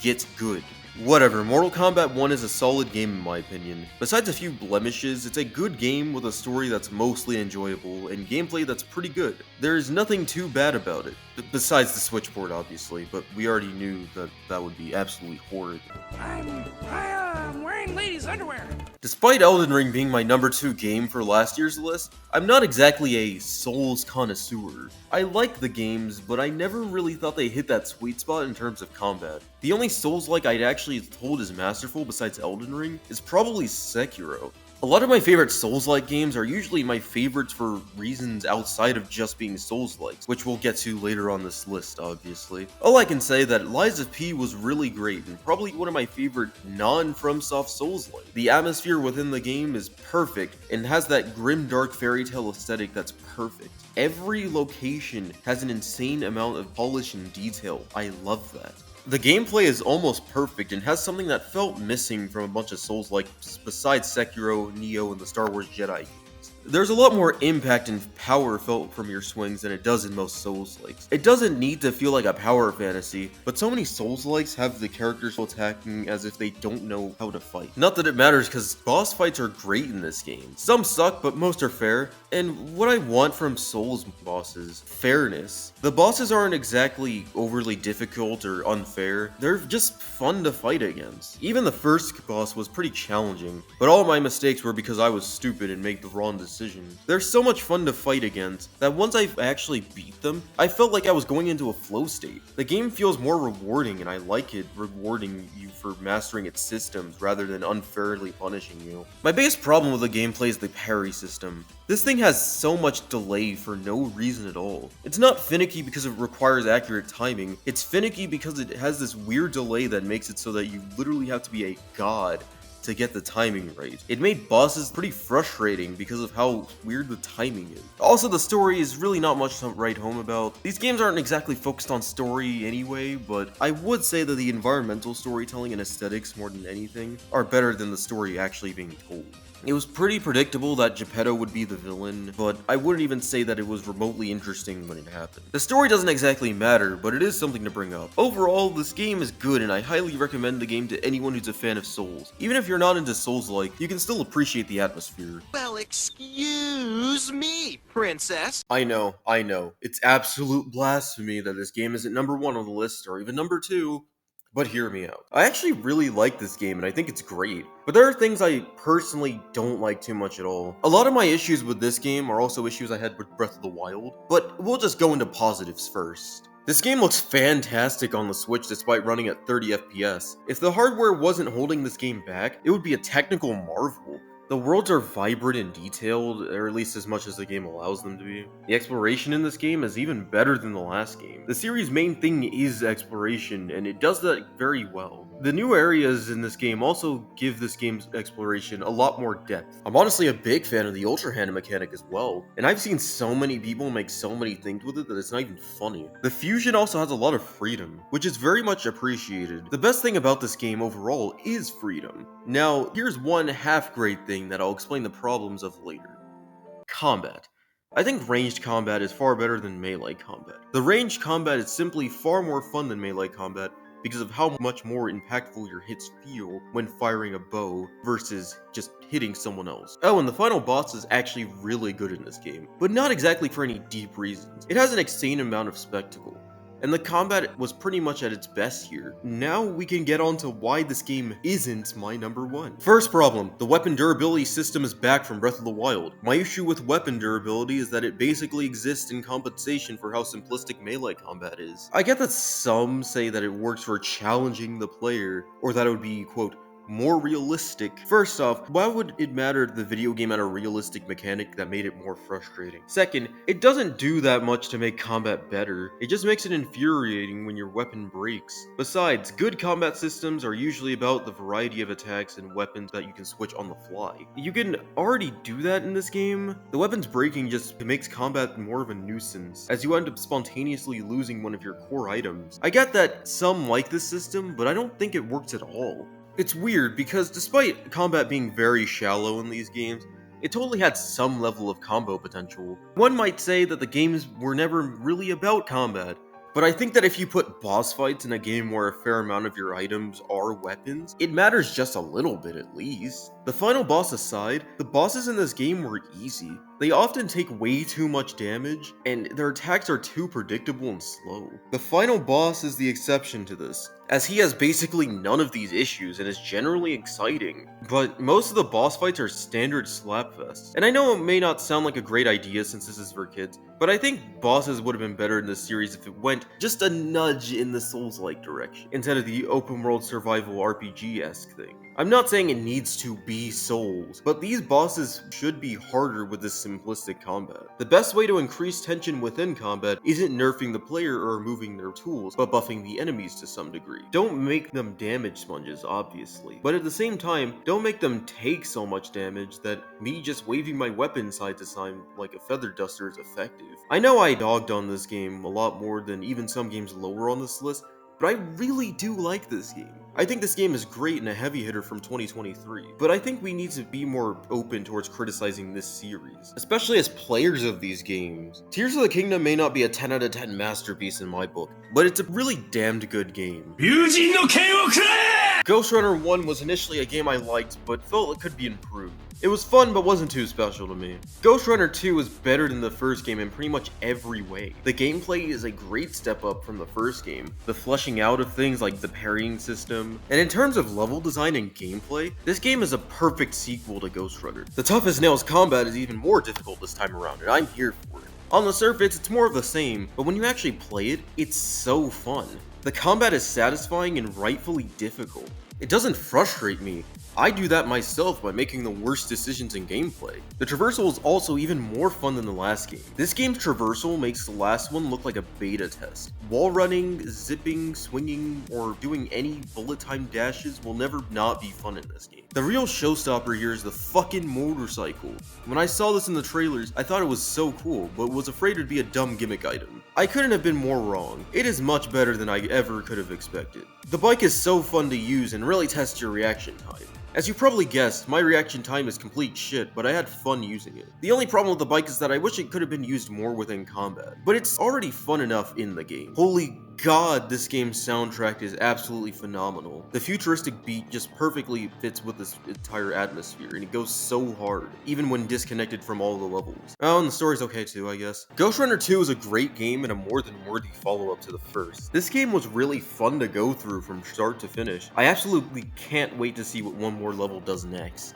get good. Whatever, Mortal Kombat 1 is a solid game in my opinion. Besides a few blemishes, it's a good game with a story that's mostly enjoyable, and gameplay that's pretty good. There's nothing too bad about it, besides the Switch port obviously, but we already knew that that would be absolutely horrid. I'm wearing ladies' underwear. Despite Elden Ring being my number 2 game for last year's list, I'm not exactly a Souls connoisseur. I like the games, but I never really thought they hit that sweet spot in terms of combat. The only Souls-like I'd actually told is masterful besides Elden Ring is probably Sekiro. A lot of my favorite Souls-like games are usually my favorites for reasons outside of just being Souls-likes, which we'll get to later on this list, obviously. All I can say that Lies of P was really great, and probably one of my favorite non-FromSoft Souls-like. The atmosphere within the game is perfect, and has that grim dark fairy tale aesthetic that's perfect. Every location has an insane amount of polish and detail. I love that. The gameplay is almost perfect and has something that felt missing from a bunch of Souls-like besides Sekiro, Nioh, and the Star Wars Jedi games. There's a lot more impact and power felt from your swings than it does in most Souls-likes. It doesn't need to feel like a power fantasy, but so many Souls-likes have the characters attacking as if they don't know how to fight. Not that it matters, because boss fights are great in this game. Some suck, but most are fair, and what I want from Souls bosses, fairness. The bosses aren't exactly overly difficult or unfair, they're just fun to fight against. Even the first boss was pretty challenging, but all of my mistakes were because I was stupid and made the wrong decision. They're so much fun to fight against that once I actually beat them, I felt like I was going into a flow state. The game feels more rewarding, and I like it rewarding you for mastering its systems rather than unfairly punishing you. My biggest problem with the gameplay is the parry system. This thing has so much delay for no reason at all. It's not finicky because it requires accurate timing, it's finicky because it has this weird delay that makes it so that you literally have to be a god to get the timing right. It made bosses pretty frustrating because of how weird the timing is. Also, the story is really not much to write home about. These games aren't exactly focused on story anyway, but I would say that the environmental storytelling and aesthetics more than anything are better than the story actually being told. It was pretty predictable that Geppetto would be the villain, but I wouldn't even say that it was remotely interesting when it happened. The story doesn't exactly matter, but it is something to bring up. Overall, this game is good, and I highly recommend the game to anyone who's a fan of Souls. Even if you're not into Souls-like, you can still appreciate the atmosphere. Well, excuse me, princess. I know. It's absolute blasphemy that this game isn't number 1 on the list, or even number 2. But hear me out. I actually really like this game and I think it's great, but there are things I personally don't like too much at all. A lot of my issues with this game are also issues I had with Breath of the Wild, but we'll just go into positives first. This game looks fantastic on the Switch despite running at 30 FPS. If the hardware wasn't holding this game back, it would be a technical marvel. The worlds are vibrant and detailed, or at least as much as the game allows them to be. The exploration in this game is even better than the last game. The series' main thing is exploration, and it does that very well. The new areas in this game also give this game's exploration a lot more depth. I'm honestly a big fan of the Ultra Hand mechanic as well, and I've seen so many people make so many things with it that it's not even funny. The fusion also has a lot of freedom, which is very much appreciated. The best thing about this game overall is freedom. Now, here's one half-great thing that I'll explain the problems of later. Combat. I think ranged combat is far better than melee combat. The ranged combat is simply far more fun than melee combat because of how much more impactful your hits feel when firing a bow versus just hitting someone else. Oh, and the final boss is actually really good in this game, but not exactly for any deep reasons. It has an insane amount of spectacle, and the combat was pretty much at its best here. Now we can get on to why this game isn't my number 1. First problem, the weapon durability system is back from Breath of the Wild. My issue with weapon durability is that it basically exists in compensation for how simplistic melee combat is. I get that some say that it works for challenging the player, or that it would be, quote, more realistic. First off, why would it matter if the video game had a realistic mechanic that made it more frustrating? Second, it doesn't do that much to make combat better, it just makes it infuriating when your weapon breaks. Besides, good combat systems are usually about the variety of attacks and weapons that you can switch on the fly. You can already do that in this game. The weapons breaking just makes combat more of a nuisance, as you end up spontaneously losing one of your core items. I get that some like this system, but I don't think it works at all. It's weird because despite combat being very shallow in these games, it totally had some level of combo potential. One might say that the games were never really about combat, but I think that if you put boss fights in a game where a fair amount of your items are weapons, it matters just a little bit at least. The final boss aside, the bosses in this game were easy. They often take way too much damage, and their attacks are too predictable and slow. The final boss is the exception to this, as he has basically none of these issues and is generally exciting. But most of the boss fights are standard Splatfests. And I know it may not sound like a great idea since this is for kids, but I think bosses would have been better in this series if it went just a nudge in the Souls-like direction, instead of the open world survival RPG-esque thing. I'm not saying it needs to be Souls, but these bosses should be harder with this simplistic combat. The best way to increase tension within combat isn't nerfing the player or removing their tools, but buffing the enemies to some degree. Don't make them damage sponges, obviously, but at the same time, don't make them take so much damage that me just waving my weapon side to side like a feather duster is effective. I know I dogged on this game a lot more than even some games lower on this list, but I really do like this game. I think this game is great and a heavy hitter from 2023, but I think we need to be more open towards criticizing this series, especially as players of these games. Tears of the Kingdom may not be a 10 out of 10 masterpiece in my book, but it's a really damned good game. Ghost Runner 1 was initially a game I liked, but felt it could be improved. It was fun, but wasn't too special to me. Ghost Runner 2 is better than the first game in pretty much every way. The gameplay is a great step up from the first game, the fleshing out of things like the parrying system, and in terms of level design and gameplay, this game is a perfect sequel to Ghost Runner. The Tough as Nails combat is even more difficult this time around, and I'm here for it. On the surface, it's more of the same, but when you actually play it, it's so fun. The combat is satisfying and rightfully difficult. It doesn't frustrate me. I do that myself by making the worst decisions in gameplay. The traversal is also even more fun than the last game. This game's traversal makes the last one look like a beta test. Wall running, zipping, swinging, or doing any bullet time dashes will never not be fun in this game. The real showstopper here is the fucking motorcycle. When I saw this in the trailers, I thought it was so cool, but was afraid it'd be a dumb gimmick item. I couldn't have been more wrong. It is much better than I ever could have expected. The bike is so fun to use and really tests your reaction time. As you probably guessed, my reaction time is complete shit, but I had fun using it. The only problem with the bike is that I wish it could have been used more within combat, but it's already fun enough in the game. Holy god, this game's soundtrack is absolutely phenomenal. The futuristic beat just perfectly fits with this entire atmosphere, and it goes so hard, even when disconnected from all the levels. Oh, and the story's okay too, I guess. Ghost Runner 2 is a great game and a more than worthy follow-up to the first. This game was really fun to go through from start to finish. I absolutely can't wait to see what one more level does next.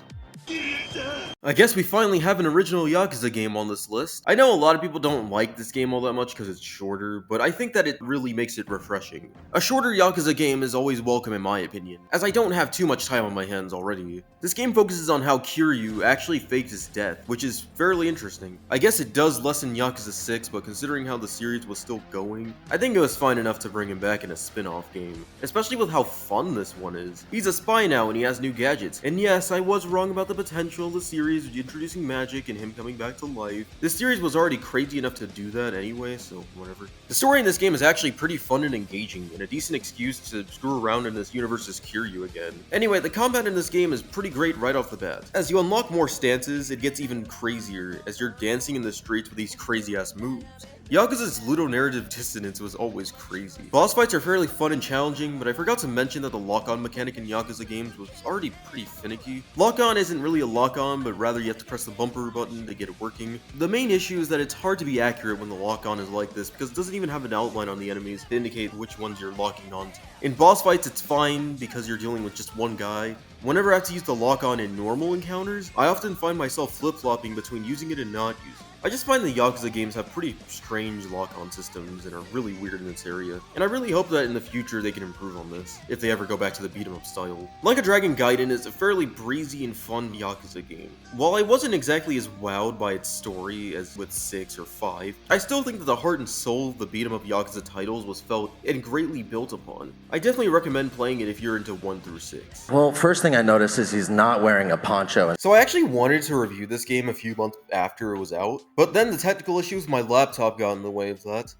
I guess we finally have an original Yakuza game on this list. I know a lot of people don't like this game all that much because it's shorter, but I think that it really makes it refreshing. A shorter Yakuza game is always welcome in my opinion, as I don't have too much time on my hands already. This game focuses on how Kiryu actually faked his death, which is fairly interesting. I guess it does lessen Yakuza 6, but considering how the series was still going, I think it was fine enough to bring him back in a spin-off game, especially with how fun this one is. He's a spy now and he has new gadgets, and yes, I was wrong about the potential of the series introducing magic and him coming back to life. This series was already crazy enough to do that anyway, so whatever. The story in this game is actually pretty fun and engaging, and a decent excuse to screw around in this universe's Kiryu again. Anyway, the combat in this game is pretty great right off the bat. As you unlock more stances, it gets even crazier as you're dancing in the streets with these crazy ass moves. Yakuza's ludonarrative dissonance was always crazy. Boss fights are fairly fun and challenging, but I forgot to mention that the lock-on mechanic in Yakuza games was already pretty finicky. Lock-on isn't really a lock-on, but rather you have to press the bumper button to get it working. The main issue is that it's hard to be accurate when the lock-on is like this, because it doesn't even have an outline on the enemies to indicate which ones you're locking onto. In boss fights, it's fine because you're dealing with just one guy. Whenever I have to use the lock-on in normal encounters, I often find myself flip-flopping between using it and not using it. I just find the Yakuza games have pretty strange lock-on systems and are really weird in this area, and I really hope that in the future they can improve on this, if they ever go back to the beat-em-up style. Like a Dragon Gaiden is a fairly breezy and fun Yakuza game. While I wasn't exactly as wowed by its story as with 6 or 5, I still think that the heart and soul of the beat-em-up Yakuza titles was felt and greatly built upon. I definitely recommend playing it if you're into 1 through 6. Well, first thing I noticed is he's not wearing a poncho. So I actually wanted to review this game a few months after it was out, but then the technical issues with my laptop got in the way of that.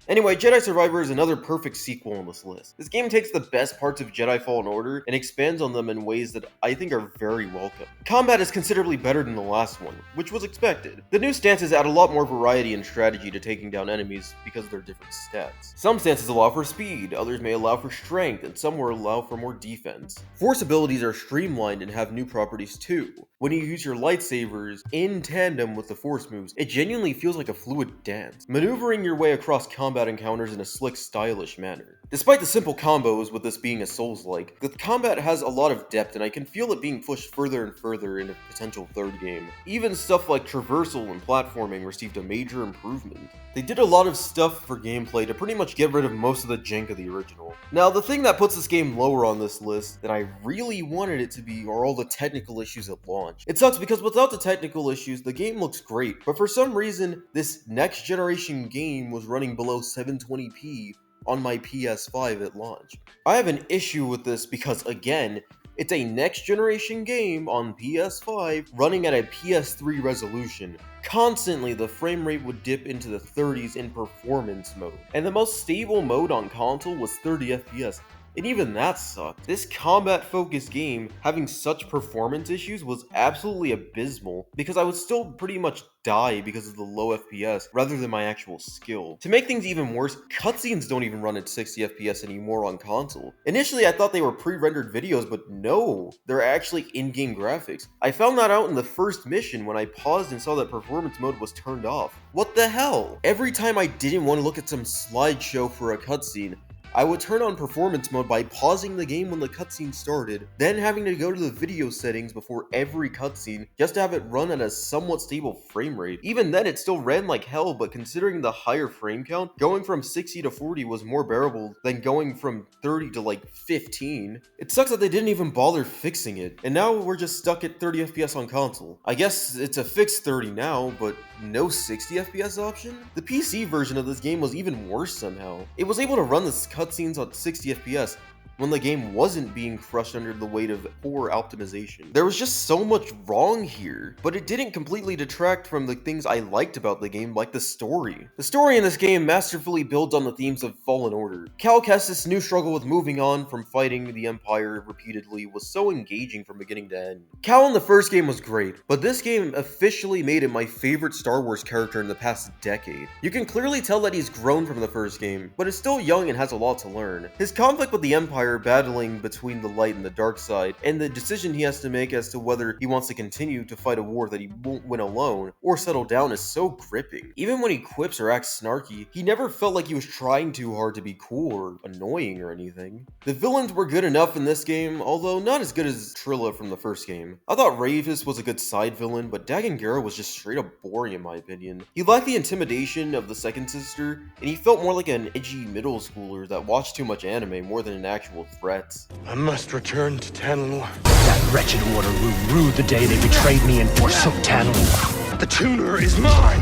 Anyway, Jedi Survivor is another perfect sequel on this list. This game takes the best parts of Jedi Fallen Order and expands on them in ways that I think are very welcome. Combat is considerably better than the last one, which was expected. The new stances add a lot more variety and strategy to taking down enemies because of their different stats. Some stances allow for speed, others may allow for strength, and some will allow for more defense. Force abilities are streamlined and have new properties too. When you use your lightsabers in tandem with the Force moves, it genuinely feels like a fluid dance, maneuvering your way across combat encounters in a slick, stylish manner. Despite the simple combos with this being a Souls-like, the combat has a lot of depth and I can feel it being pushed further and further in a potential third game. Even stuff like traversal and platforming received a major improvement. They did a lot of stuff for gameplay to pretty much get rid of most of the jank of the original. Now, the thing that puts this game lower on this list than I really wanted it to be are all the technical issues at launch. It sucks because without the technical issues, the game looks great, but for some reason, this next generation game was running below 720p on my PS5 at launch. I have an issue with this because, again, it's a next generation game on PS5 running at a PS3 resolution. Constantly, the frame rate would dip into the 30s in performance mode, and the most stable mode on console was 30 FPS. And even that sucked. This combat-focused game having such performance issues was absolutely abysmal because I would still pretty much die because of the low FPS rather than my actual skill. To make things even worse, cutscenes don't even run at 60 FPS anymore on console. Initially I thought they were pre-rendered videos, but no, they're actually in-game graphics. I found that out in the first mission when I paused and saw that performance mode was turned off. What the hell? Every time I didn't want to look at some slideshow for a cutscene, I would turn on performance mode by pausing the game when the cutscene started, then having to go to the video settings before every cutscene just to have it run at a somewhat stable frame rate. Even then it still ran like hell, but considering the higher frame count, going from 60 to 40 was more bearable than going from 30 to like 15. It sucks that they didn't even bother fixing it, and now we're just stuck at 30 FPS on console. I guess it's a fixed 30 now, but no 60 FPS option? The PC version of this game was even worse somehow. It was able to run the cutscenes on 60 FPS when the game wasn't being crushed under the weight of poor optimization. There was just so much wrong here, but it didn't completely detract from the things I liked about the game, like the story. The story in this game masterfully builds on the themes of Fallen Order. Cal Kestis' new struggle with moving on from fighting the Empire repeatedly was so engaging from beginning to end. Cal in the first game was great, but this game officially made him my favorite Star Wars character in the past decade. You can clearly tell that he's grown from the first game, but is still young and has a lot to learn. His conflict with the Empire battling between the light and the dark side, and the decision he has to make as to whether he wants to continue to fight a war that he won't win alone, or settle down is so gripping. Even when he quips or acts snarky, he never felt like he was trying too hard to be cool or annoying or anything. The villains were good enough in this game, although not as good as Trilla from the first game. I thought Ravis was a good side villain, but Dagan Gera was just straight up boring in my opinion. He lacked the intimidation of the second sister, and he felt more like an edgy middle schooler that watched too much anime more than an actual threat. I must return to Tanalor. That wretched Waterloo ruled the day they betrayed me and forsook Tanalor. The tuner is mine!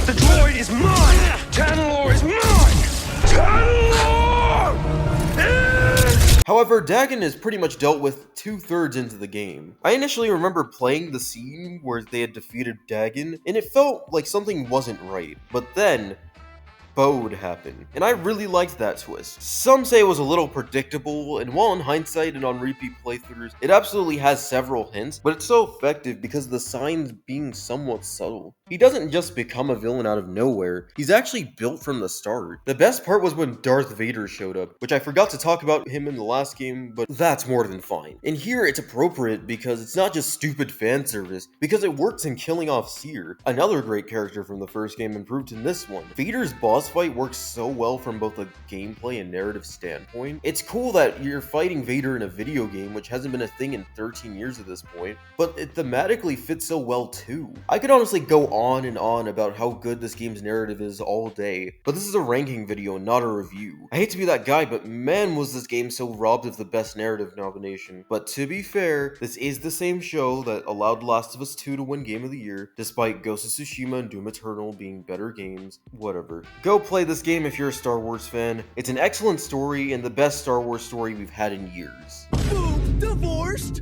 The droid is mine! Tanalor is mine! Tanalor! However, Dagan is pretty much dealt with 2/3 into the game. I initially remember playing the scene where they had defeated Dagan, and it felt like something wasn't right. But then, Bode happened, and I really liked that twist. Some say it was a little predictable, and while in hindsight and on repeat playthroughs, it absolutely has several hints, but it's so effective because of the signs being somewhat subtle. He doesn't just become a villain out of nowhere, he's actually built from the start. The best part was when Darth Vader showed up, which I forgot to talk about him in the last game, but that's more than fine. And here it's appropriate because it's not just stupid fan service, because it works in killing off Seer, another great character from the first game improved in this one. Vader's boss fight works so well from both a gameplay and narrative standpoint. It's cool that you're fighting Vader in a video game, which hasn't been a thing in 13 years at this point, but it thematically fits so well too. I could honestly go on and on about how good this game's narrative is all day, but this is a ranking video, not a review. I hate to be that guy, but man was this game so robbed of the best narrative nomination. But to be fair, this is the same show that allowed Last of Us 2 to win Game of the Year, despite Ghost of Tsushima and Doom Eternal being better games. Whatever. Go play this game if you're a Star Wars fan. It's an excellent story and the best Star Wars story we've had in years. Boom, divorced.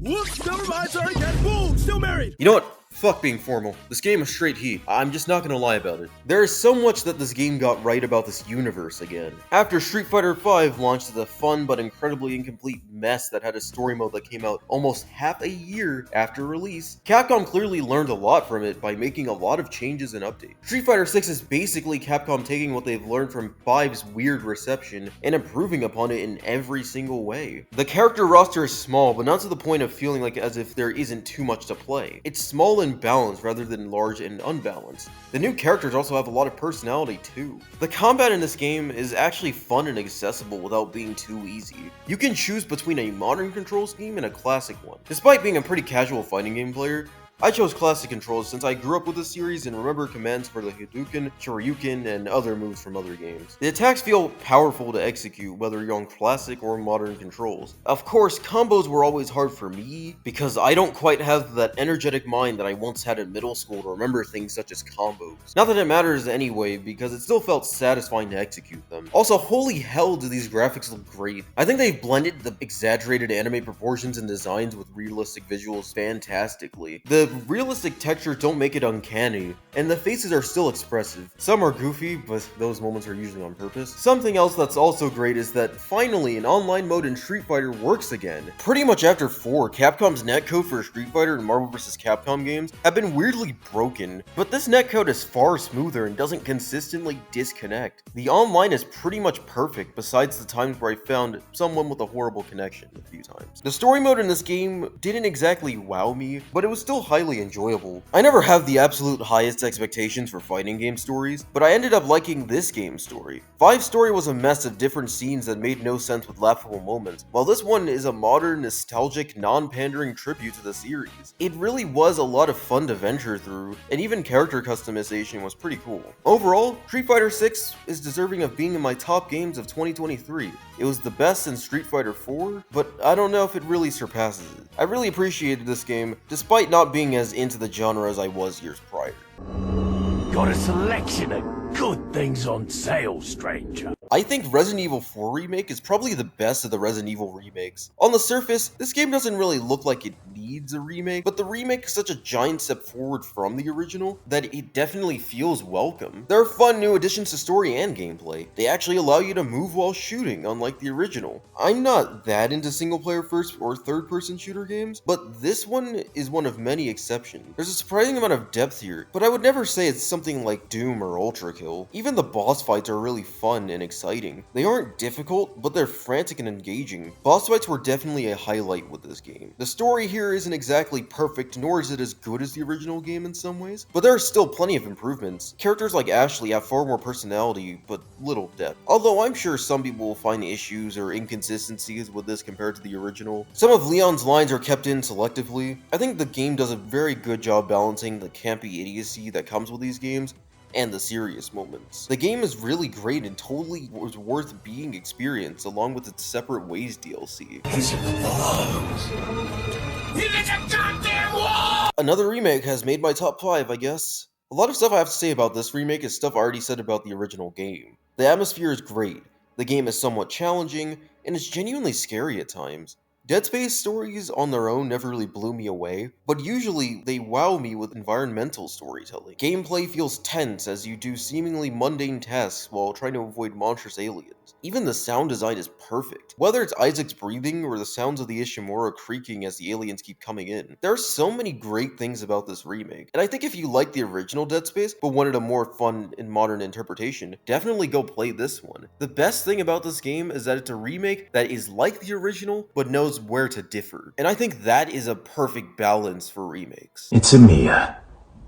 Whoops, never mind, sorry again. Boom, still married. You know what? fuck being formal. This game is straight heat. I'm just not gonna lie about it. There is so much that this game got right about this universe again. After Street Fighter V launched as a fun but incredibly incomplete mess that had a story mode that came out almost half a year after release, Capcom clearly learned a lot from it by making a lot of changes and updates. Street Fighter VI is basically Capcom taking what they've learned from V's weird reception and improving upon it in every single way. The character roster is small, but not to the point of feeling like as if there isn't too much to play. It's small and balanced rather than large and unbalanced. The new characters also have a lot of personality too. The combat in this game is actually fun and accessible without being too easy. You can choose between a modern control scheme and a classic one. Despite being a pretty casual fighting game player, I chose classic controls since I grew up with the series and remember commands for the Hadouken, Shoryuken, and other moves from other games. The attacks feel powerful to execute whether you're on classic or modern controls. Of course, combos were always hard for me because I don't quite have that energetic mind that I once had in middle school to remember things such as combos. Not that it matters anyway, because it still felt satisfying to execute them. Also, holy hell do these graphics look great. I think they've blended the exaggerated anime proportions and designs with realistic visuals fantastically. The realistic textures don't make it uncanny, and the faces are still expressive. Some are goofy, but those moments are usually on purpose. Something else that's also great is that finally an online mode in Street Fighter works again. Pretty much after 4, Capcom's netcode for Street Fighter and Marvel vs. Capcom games have been weirdly broken, but this netcode is far smoother and doesn't consistently disconnect. The online is pretty much perfect, besides the times where I found someone with a horrible connection a few times. The story mode in this game didn't exactly wow me, but it was still highly enjoyable. I never have the absolute highest expectations for fighting game stories, but I ended up liking this game's story. 5's story was a mess of different scenes that made no sense with laughable moments, while this one is a modern, nostalgic, non-pandering tribute to the series. It really was a lot of fun to venture through, and even character customization was pretty cool. Overall, Street Fighter VI is deserving of being in my top games of 2023. It was the best since Street Fighter 4, but I don't know if it really surpasses it. I really appreciated this game, despite not being as into the genre as I was years prior. Got a selection of good things on sale, stranger. I think Resident Evil 4 Remake is probably the best of the Resident Evil remakes. On the surface, this game doesn't really look like it needs a remake, but the remake is such a giant step forward from the original that it definitely feels welcome. There are fun new additions to story and gameplay. They actually allow you to move while shooting, unlike the original. I'm not that into single-player first or third-person shooter games, but this one is one of many exceptions. There's a surprising amount of depth here, but I would never say it's something like Doom or Ultra Kill. Even the boss fights are really fun and exciting. They aren't difficult, but they're frantic and engaging. Boss fights were definitely a highlight with this game. The story here isn't exactly perfect, nor is it as good as the original game in some ways, but there are still plenty of improvements. Characters like Ashley have far more personality, but little depth. Although I'm sure some people will find issues or inconsistencies with this compared to the original. Some of Leon's lines are kept in selectively. I think the game does a very good job balancing the campy idiocy that comes with these games and the serious moments. The game is really great and totally was worth being experienced along with its Separate Ways DLC. Another remake has made my top 5, I guess. A lot of stuff I have to say about this remake is stuff I already said about the original game. The atmosphere is great, the game is somewhat challenging, and it's genuinely scary at times. Dead Space stories on their own never really blew me away, but usually they wow me with environmental storytelling. Gameplay feels tense as you do seemingly mundane tasks while trying to avoid monstrous aliens. Even the sound design is perfect. Whether it's Isaac's breathing or the sounds of the Ishimura creaking as the aliens keep coming in. There are so many great things about this remake, and I think if you like the original Dead Space but wanted a more fun and modern interpretation, definitely go play this one. The best thing about this game is that it's a remake that is like the original but knows where to differ, and I think that is a perfect balance for remakes. It's a Mia,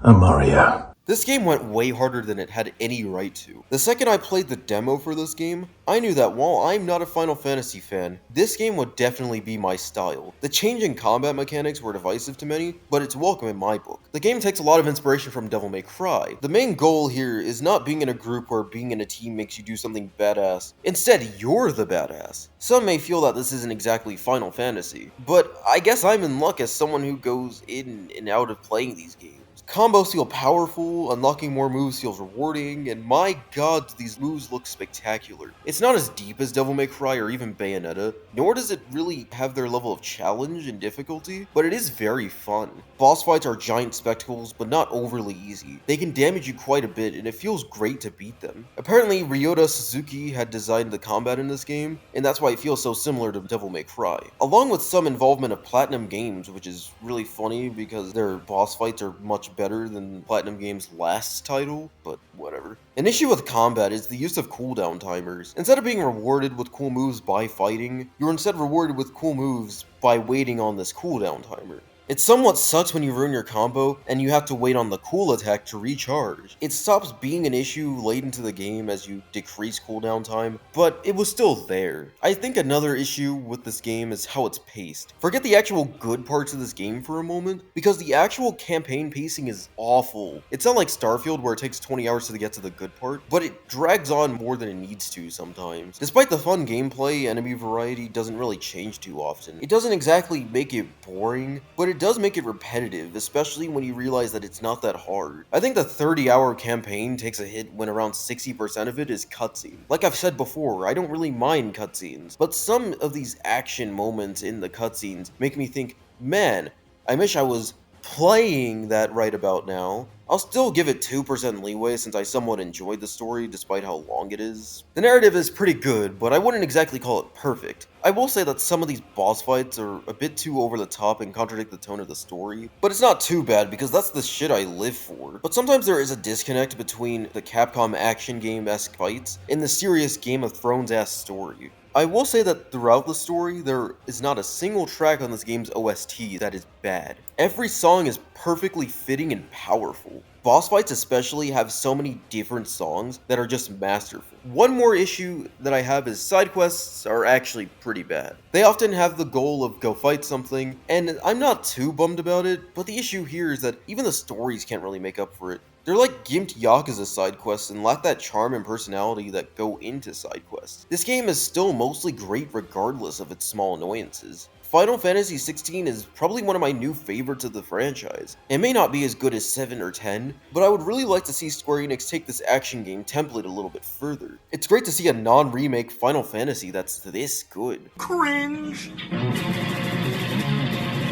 a Mario. This game went way harder than it had any right to. The second I played the demo for this game, I knew that while I'm not a Final Fantasy fan, this game would definitely be my style. The change in combat mechanics were divisive to many, but it's welcome in my book. The game takes a lot of inspiration from Devil May Cry. The main goal here is not being in a group where being in a team makes you do something badass. Instead, you're the badass. Some may feel that this isn't exactly Final Fantasy, but I guess I'm in luck as someone who goes in and out of playing these games. Combos feel powerful, unlocking more moves feels rewarding, and my god, these moves look spectacular. It's not as deep as Devil May Cry or even Bayonetta, nor does it really have their level of challenge and difficulty, but it is very fun. Boss fights are giant spectacles, but not overly easy. They can damage you quite a bit, and it feels great to beat them. Apparently, Ryota Suzuki had designed the combat in this game, and that's why it feels so similar to Devil May Cry. Along with some involvement of Platinum Games, which is really funny because their boss fights are much better than Platinum Games' last title, but whatever. An issue with combat is the use of cooldown timers. Instead of being rewarded with cool moves by fighting, you're instead rewarded with cool moves by waiting on this cooldown timer. It somewhat sucks when you ruin your combo and you have to wait on the cool attack to recharge. It stops being an issue late into the game as you decrease cooldown time, but it was still there. I think another issue with this game is how it's paced. Forget the actual good parts of this game for a moment, because the actual campaign pacing is awful. It's not like Starfield where it takes 20 hours to get to the good part, but it drags on more than it needs to sometimes. Despite the fun gameplay, enemy variety doesn't really change too often. It doesn't exactly make it boring, but it does make it repetitive, especially when you realize that it's not that hard. I think the 30-hour campaign takes a hit when around 60% of it is cutscene. Like I've said before, I don't really mind cutscenes, but some of these action moments in the cutscenes make me think, man, I wish I was playing that right about now. I'll still give it 2% leeway since I somewhat enjoyed the story despite how long it is. The narrative is pretty good, but I wouldn't exactly call it perfect. I will say that some of these boss fights are a bit too over the top and contradict the tone of the story, but it's not too bad because that's the shit I live for. But sometimes there is a disconnect between the Capcom action game-esque fights and the serious Game of Thrones-ass story. I will say that throughout the story, there is not a single track on this game's OST that is bad. Every song is perfectly fitting and powerful. Boss fights especially have so many different songs that are just masterful. One more issue that I have is side quests are actually pretty bad. They often have the goal of go fight something, and I'm not too bummed about it, but the issue here is that even the stories can't really make up for it. They're like gimped Yakuza side quests and lack that charm and personality that go into side quests. This game is still mostly great regardless of its small annoyances. Final Fantasy XVI is probably one of my new favorites of the franchise. It may not be as good as 7 or 10, but I would really like to see Square Enix take this action game template a little bit further. It's great to see a non-remake Final Fantasy that's this good. Cringe!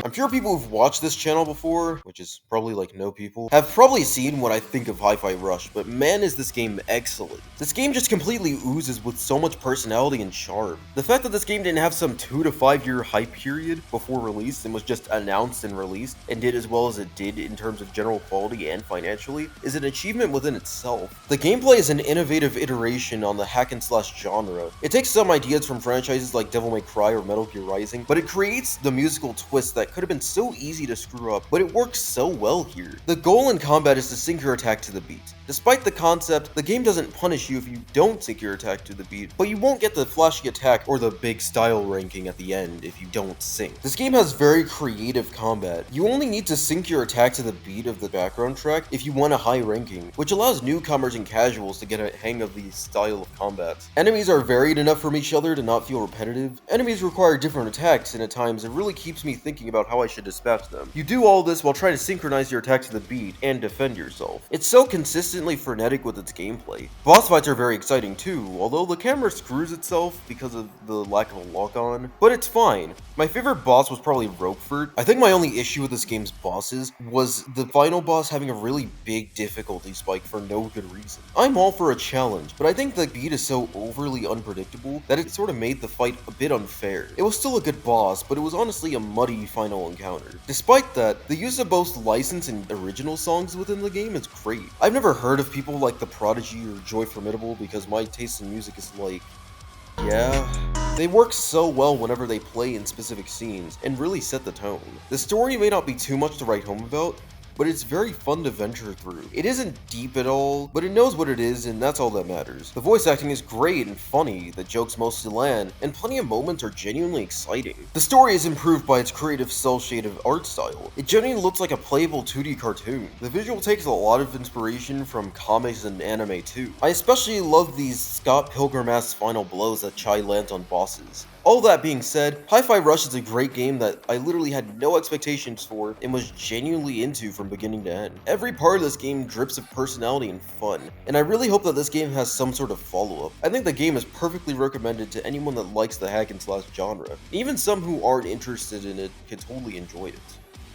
I'm sure people who've watched this channel before, which is probably like no people, have probably seen what I think of Hi-Fi Rush, but man is this game excellent. This game just completely oozes with so much personality and charm. The fact that this game didn't have some 2 to 5 year hype period before release and was just announced and released and did as well as it did in terms of general quality and financially is an achievement within itself. The gameplay is an innovative iteration on the hack and slash genre. It takes some ideas from franchises like Devil May Cry or Metal Gear Rising, but it creates the musical twist that could have been so easy to screw up, but it works so well here. The goal in combat is to sync your attack to the beat. Despite the concept, the game doesn't punish you if you don't sync your attack to the beat, but you won't get the flashy attack or the big style ranking at the end if you don't sync. This game has very creative combat. You only need to sync your attack to the beat of the background track if you want a high ranking, which allows newcomers and casuals to get a hang of the style of combat. Enemies are varied enough from each other to not feel repetitive. Enemies require different attacks, and at times it really keeps me thinking about how I should dispatch them. You do all this while trying to synchronize your attack to the beat and defend yourself. It's so consistently frenetic with its gameplay. Boss fights are very exciting too, although the camera screws itself because of the lack of a lock-on, but it's fine. My favorite boss was probably Roquefort. I think my only issue with this game's bosses was the final boss having a really big difficulty spike for no good reason. I'm all for a challenge, but I think the beat is so overly unpredictable that it sort of made the fight a bit unfair. It was still a good boss, but it was honestly a muddy final encounter. Despite that, the use of both licensed and original songs within the game is great. I've never heard of people like The Prodigy or Joy Formidable because my taste in music is like, yeah. They work so well whenever they play in specific scenes and really set the tone. The story may not be too much to write home about, but it's very fun to venture through. It isn't deep at all, but it knows what it is, and that's all that matters. The voice acting is great and funny, the jokes mostly land, and plenty of moments are genuinely exciting. The story is improved by its creative cel-shaded art style. It genuinely looks like a playable 2D cartoon. The visual takes a lot of inspiration from comics and anime too. I especially love these Scott Pilgrim-esque final blows that Chai lands on bosses. All that being said, Hi-Fi Rush is a great game that I literally had no expectations for and was genuinely into from beginning to end. Every part of this game drips of personality and fun, and I really hope that this game has some sort of follow-up. I think the game is perfectly recommended to anyone that likes the hack and slash genre. Even some who aren't interested in it can totally enjoy it.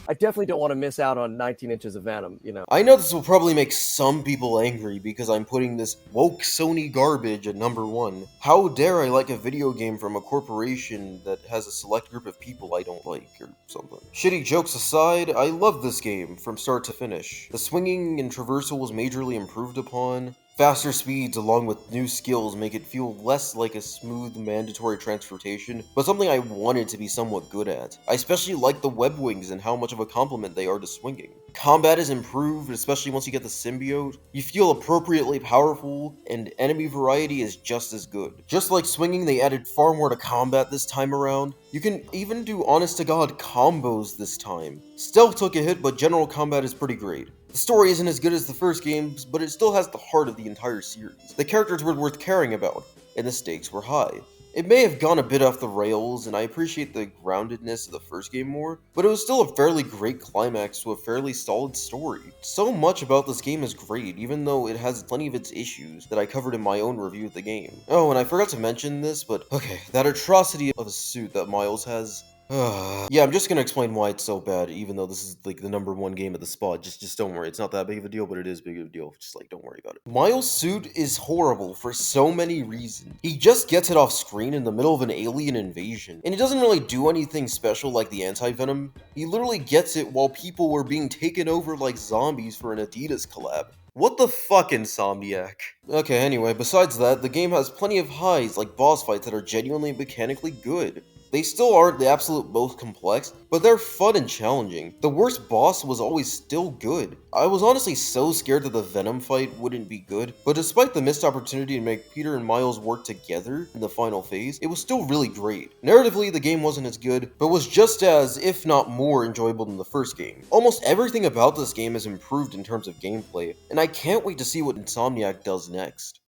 I definitely don't want to miss out on 19 Inches of Venom, you know. I know this will probably make some people angry because I'm putting this woke Sony garbage at number 1. How dare I like a video game from a corporation that has a select group of people I don't like, or something. Shitty jokes aside, I love this game from start to finish. The swinging and traversal was majorly improved upon. Faster speeds along with new skills make it feel less like a smooth mandatory transportation, but something I wanted to be somewhat good at. I especially like the web wings and how much of a compliment they are to swinging. Combat is improved, especially once you get the symbiote. You feel appropriately powerful, and enemy variety is just as good. Just like swinging, they added far more to combat this time around. You can even do honest-to-god combos this time. Stealth took a hit, but general combat is pretty great. The story isn't as good as the first games, but it still has the heart of the entire series. The characters were worth caring about, and the stakes were high. It may have gone a bit off the rails, and I appreciate the groundedness of the first game more, but it was still a fairly great climax to a fairly solid story. So much about this game is great, even though it has plenty of its issues that I covered in my own review of the game. Oh, and I forgot to mention this, but okay, that atrocity of a suit that Miles has. Yeah, I'm just gonna explain why it's so bad, even though this is like the number 1 game at the spot. Just don't worry, it's not that big of a deal, but it is big of a deal. Just like, don't worry about it. Miles' suit is horrible for so many reasons. He just gets it off screen in the middle of an alien invasion, and he doesn't really do anything special like the anti-venom. He literally gets it while people were being taken over like zombies for an Adidas collab. What the fuck, Insomniac? Okay, anyway, besides that, the game has plenty of highs, like boss fights that are genuinely mechanically good. They still aren't the absolute most complex, but they're fun and challenging. The worst boss was always still good. I was honestly so scared that the Venom fight wouldn't be good, but despite the missed opportunity to make Peter and Miles work together in the final phase, it was still really great. Narratively, the game wasn't as good, but was just as, if not more, enjoyable than the first game. Almost everything about this game is improved in terms of gameplay, and I can't wait to see what Insomniac does next.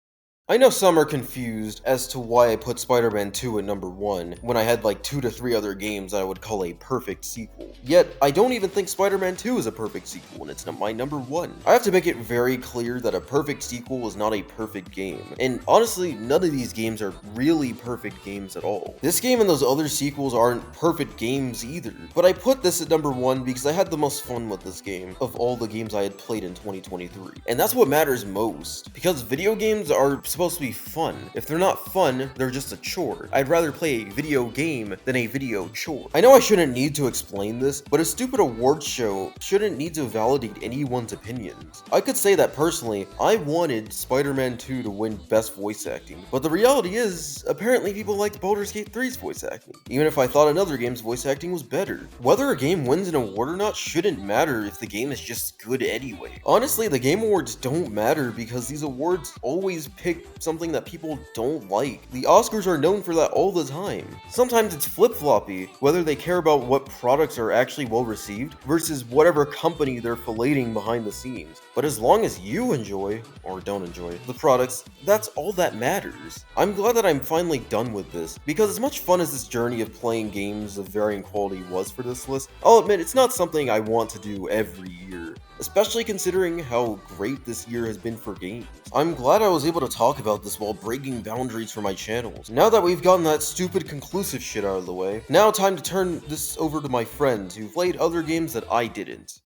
I know some are confused as to why I put Spider-Man 2 at number 1, when I had like 2 to 3 other games I would call a perfect sequel. Yet, I don't even think Spider-Man 2 is a perfect sequel, and it's not my number 1. I have to make it very clear that a perfect sequel is not a perfect game, and honestly, none of these games are really perfect games at all. This game and those other sequels aren't perfect games either, but I put this at number 1 because I had the most fun with this game of all the games I had played in 2023. And that's what matters most, because video games are supposed to be fun. If they're not fun, they're just a chore. I'd rather play a video game than a video chore. I know I shouldn't need to explain this, but a stupid awards show shouldn't need to validate anyone's opinions. I could say that personally, I wanted Spider-Man 2 to win Best Voice Acting, but the reality is, apparently people liked Baldur's Gate 3's voice acting, even if I thought another game's voice acting was better. Whether a game wins an award or not shouldn't matter if the game is just good anyway. Honestly, the Game Awards don't matter because these awards always pick something that people don't like. The Oscars are known for that all the time. Sometimes it's flip-floppy, whether they care about what products are actually well received versus whatever company they're filleting behind the scenes. But as long as you enjoy, or don't enjoy, the products, that's all that matters. I'm glad that I'm finally done with this, because as much fun as this journey of playing games of varying quality was for this list, I'll admit it's not something I want to do every year, especially considering how great this year has been for games. I'm glad I was able to talk about this while breaking boundaries for my channels. Now that we've gotten that stupid conclusive shit out of the way, now time to turn this over to my friends who played other games that I didn't.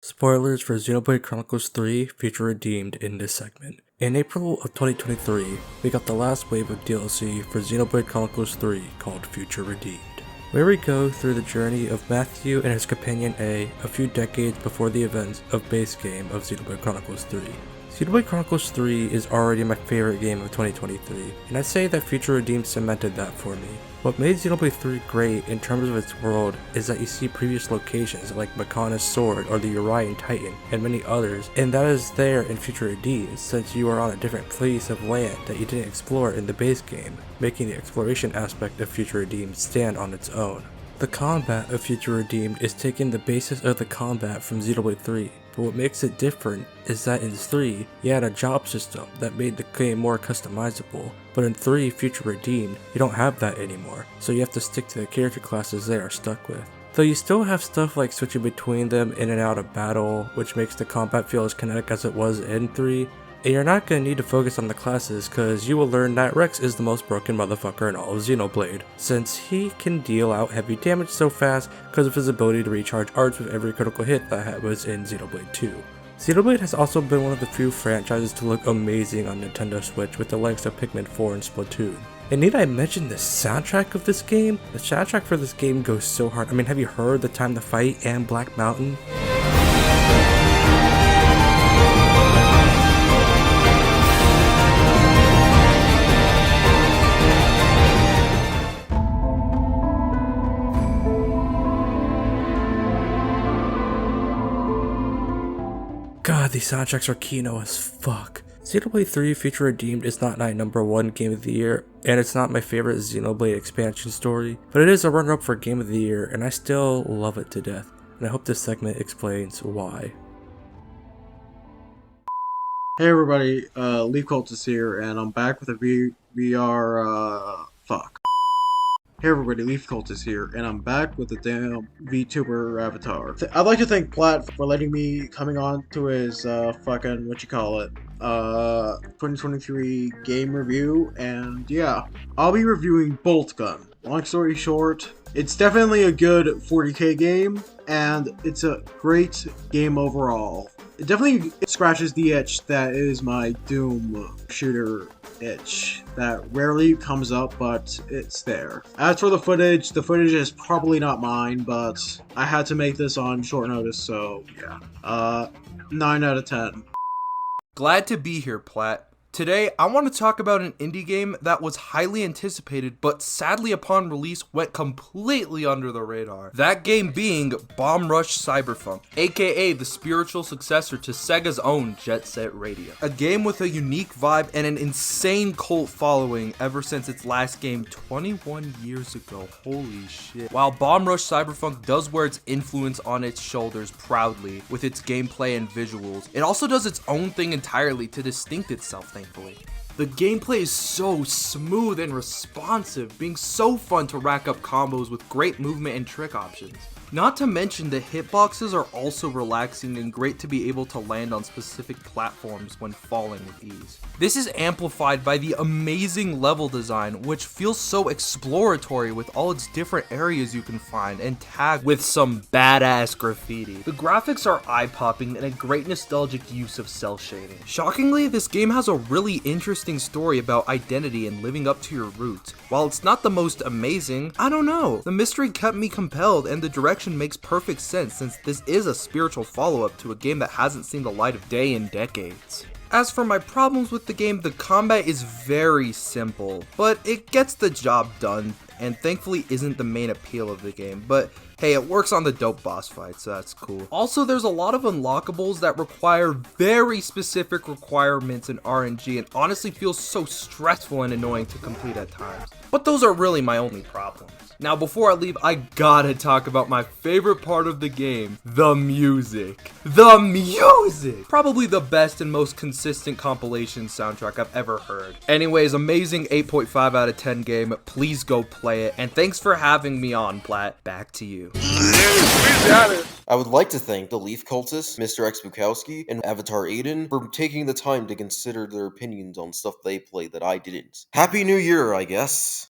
Spoilers for Xenoblade Chronicles 3 Future Redeemed in this segment. In April of 2023, we got the last wave of DLC for Xenoblade Chronicles 3 called Future Redeemed, where we go through the journey of Matthew and his companion A few decades before the events of base game of Xenoblade Chronicles 3. Xenoblade Chronicles 3 is already my favorite game of 2023, and I'd say that Future Redeemed cemented that for me. What made Xenoblade 3 great in terms of its world is that you see previous locations like Makana's Sword or the Urian Titan and many others, and that is there in Future Redeemed since you are on a different place of land that you didn't explore in the base game, making the exploration aspect of Future Redeemed stand on its own. The combat of Future Redeemed is taking the basis of the combat from Xenoblade 3, but what makes it different is that in 3, you had a job system that made the game more customizable, but in 3 Future Redeemed, you don't have that anymore, so you have to stick to the character classes they are stuck with. Though you still have stuff like switching between them in and out of battle, which makes the combat feel as kinetic as it was in 3, and you're not going to need to focus on the classes cause you will learn that Rex is the most broken motherfucker in all of Xenoblade, since he can deal out heavy damage so fast because of his ability to recharge arts with every critical hit that was in Xenoblade 2. Xenoblade has also been one of the few franchises to look amazing on Nintendo Switch with the likes of Pikmin 4 and Splatoon. And need I mention the soundtrack of this game? The soundtrack for this game goes so hard. I mean, have you heard The Time to Fight and Black Mountain? God, these soundtracks are kino as fuck. Xenoblade 3 Future Redeemed is not my #1 Game of the Year, and it's not my favorite Xenoblade expansion story, but it is a runner-up for Game of the Year, and I still love it to death, and I hope this segment explains why. Hey everybody, Leaf Cultist here, and I'm back with a VR, fuck. Hey everybody, Leaf Cultist here, and I'm back with the damn VTuber avatar. I'd like to thank Plat for letting me coming on to his, fucking, 2023 game review, and yeah. I'll be reviewing Bolt Gun. Long story short, it's definitely a good 40k game, and it's a great game overall. It definitely scratches the itch that is my Doom shooter itch that rarely comes up, but it's there. As for the footage is probably not mine, but I had to make this on short notice, so yeah. 9 out of 10. Glad to be here, Platt. Today, I want to talk about an indie game that was highly anticipated, but sadly upon release went completely under the radar. That game being Bomb Rush Cyberpunk, aka the spiritual successor to Sega's own Jet Set Radio. A game with a unique vibe and an insane cult following ever since its last game 21 years ago. Holy shit. While Bomb Rush Cyberpunk does wear its influence on its shoulders proudly with its gameplay and visuals, it also does its own thing entirely to distinct itself, thankfully. The gameplay is so smooth and responsive, being so fun to rack up combos with great movement and trick options. Not to mention the hitboxes are also relaxing and great to be able to land on specific platforms when falling with ease. This is amplified by the amazing level design, which feels so exploratory with all its different areas you can find and tag with some badass graffiti. The graphics are eye-popping and a great nostalgic use of cel shading. Shockingly, this game has a really interesting story about identity and living up to your roots. While it's not the most amazing, I don't know, the mystery kept me compelled and the direction makes perfect sense since this is a spiritual follow-up to a game that hasn't seen the light of day in decades. As for my problems with the game, the combat is very simple, but it gets the job done and thankfully isn't the main appeal of the game, but hey, it works on the dope boss fights, so that's cool. Also, there's a lot of unlockables that require very specific requirements in RNG and honestly feels so stressful and annoying to complete at times. But those are really my only problems. Now, before I leave, I gotta talk about my favorite part of the game, the music. The music! Probably the best and most consistent compilation soundtrack I've ever heard. Anyways, amazing 8.5 out of 10 game. Please go play it. And thanks for having me on, Platt. Back to you. I would like to thank the Leaf Cultist, Mr. X Bukowski, and AvatarAidan for taking the time to consider their opinions on stuff they play that I didn't. Happy New Year, I guess.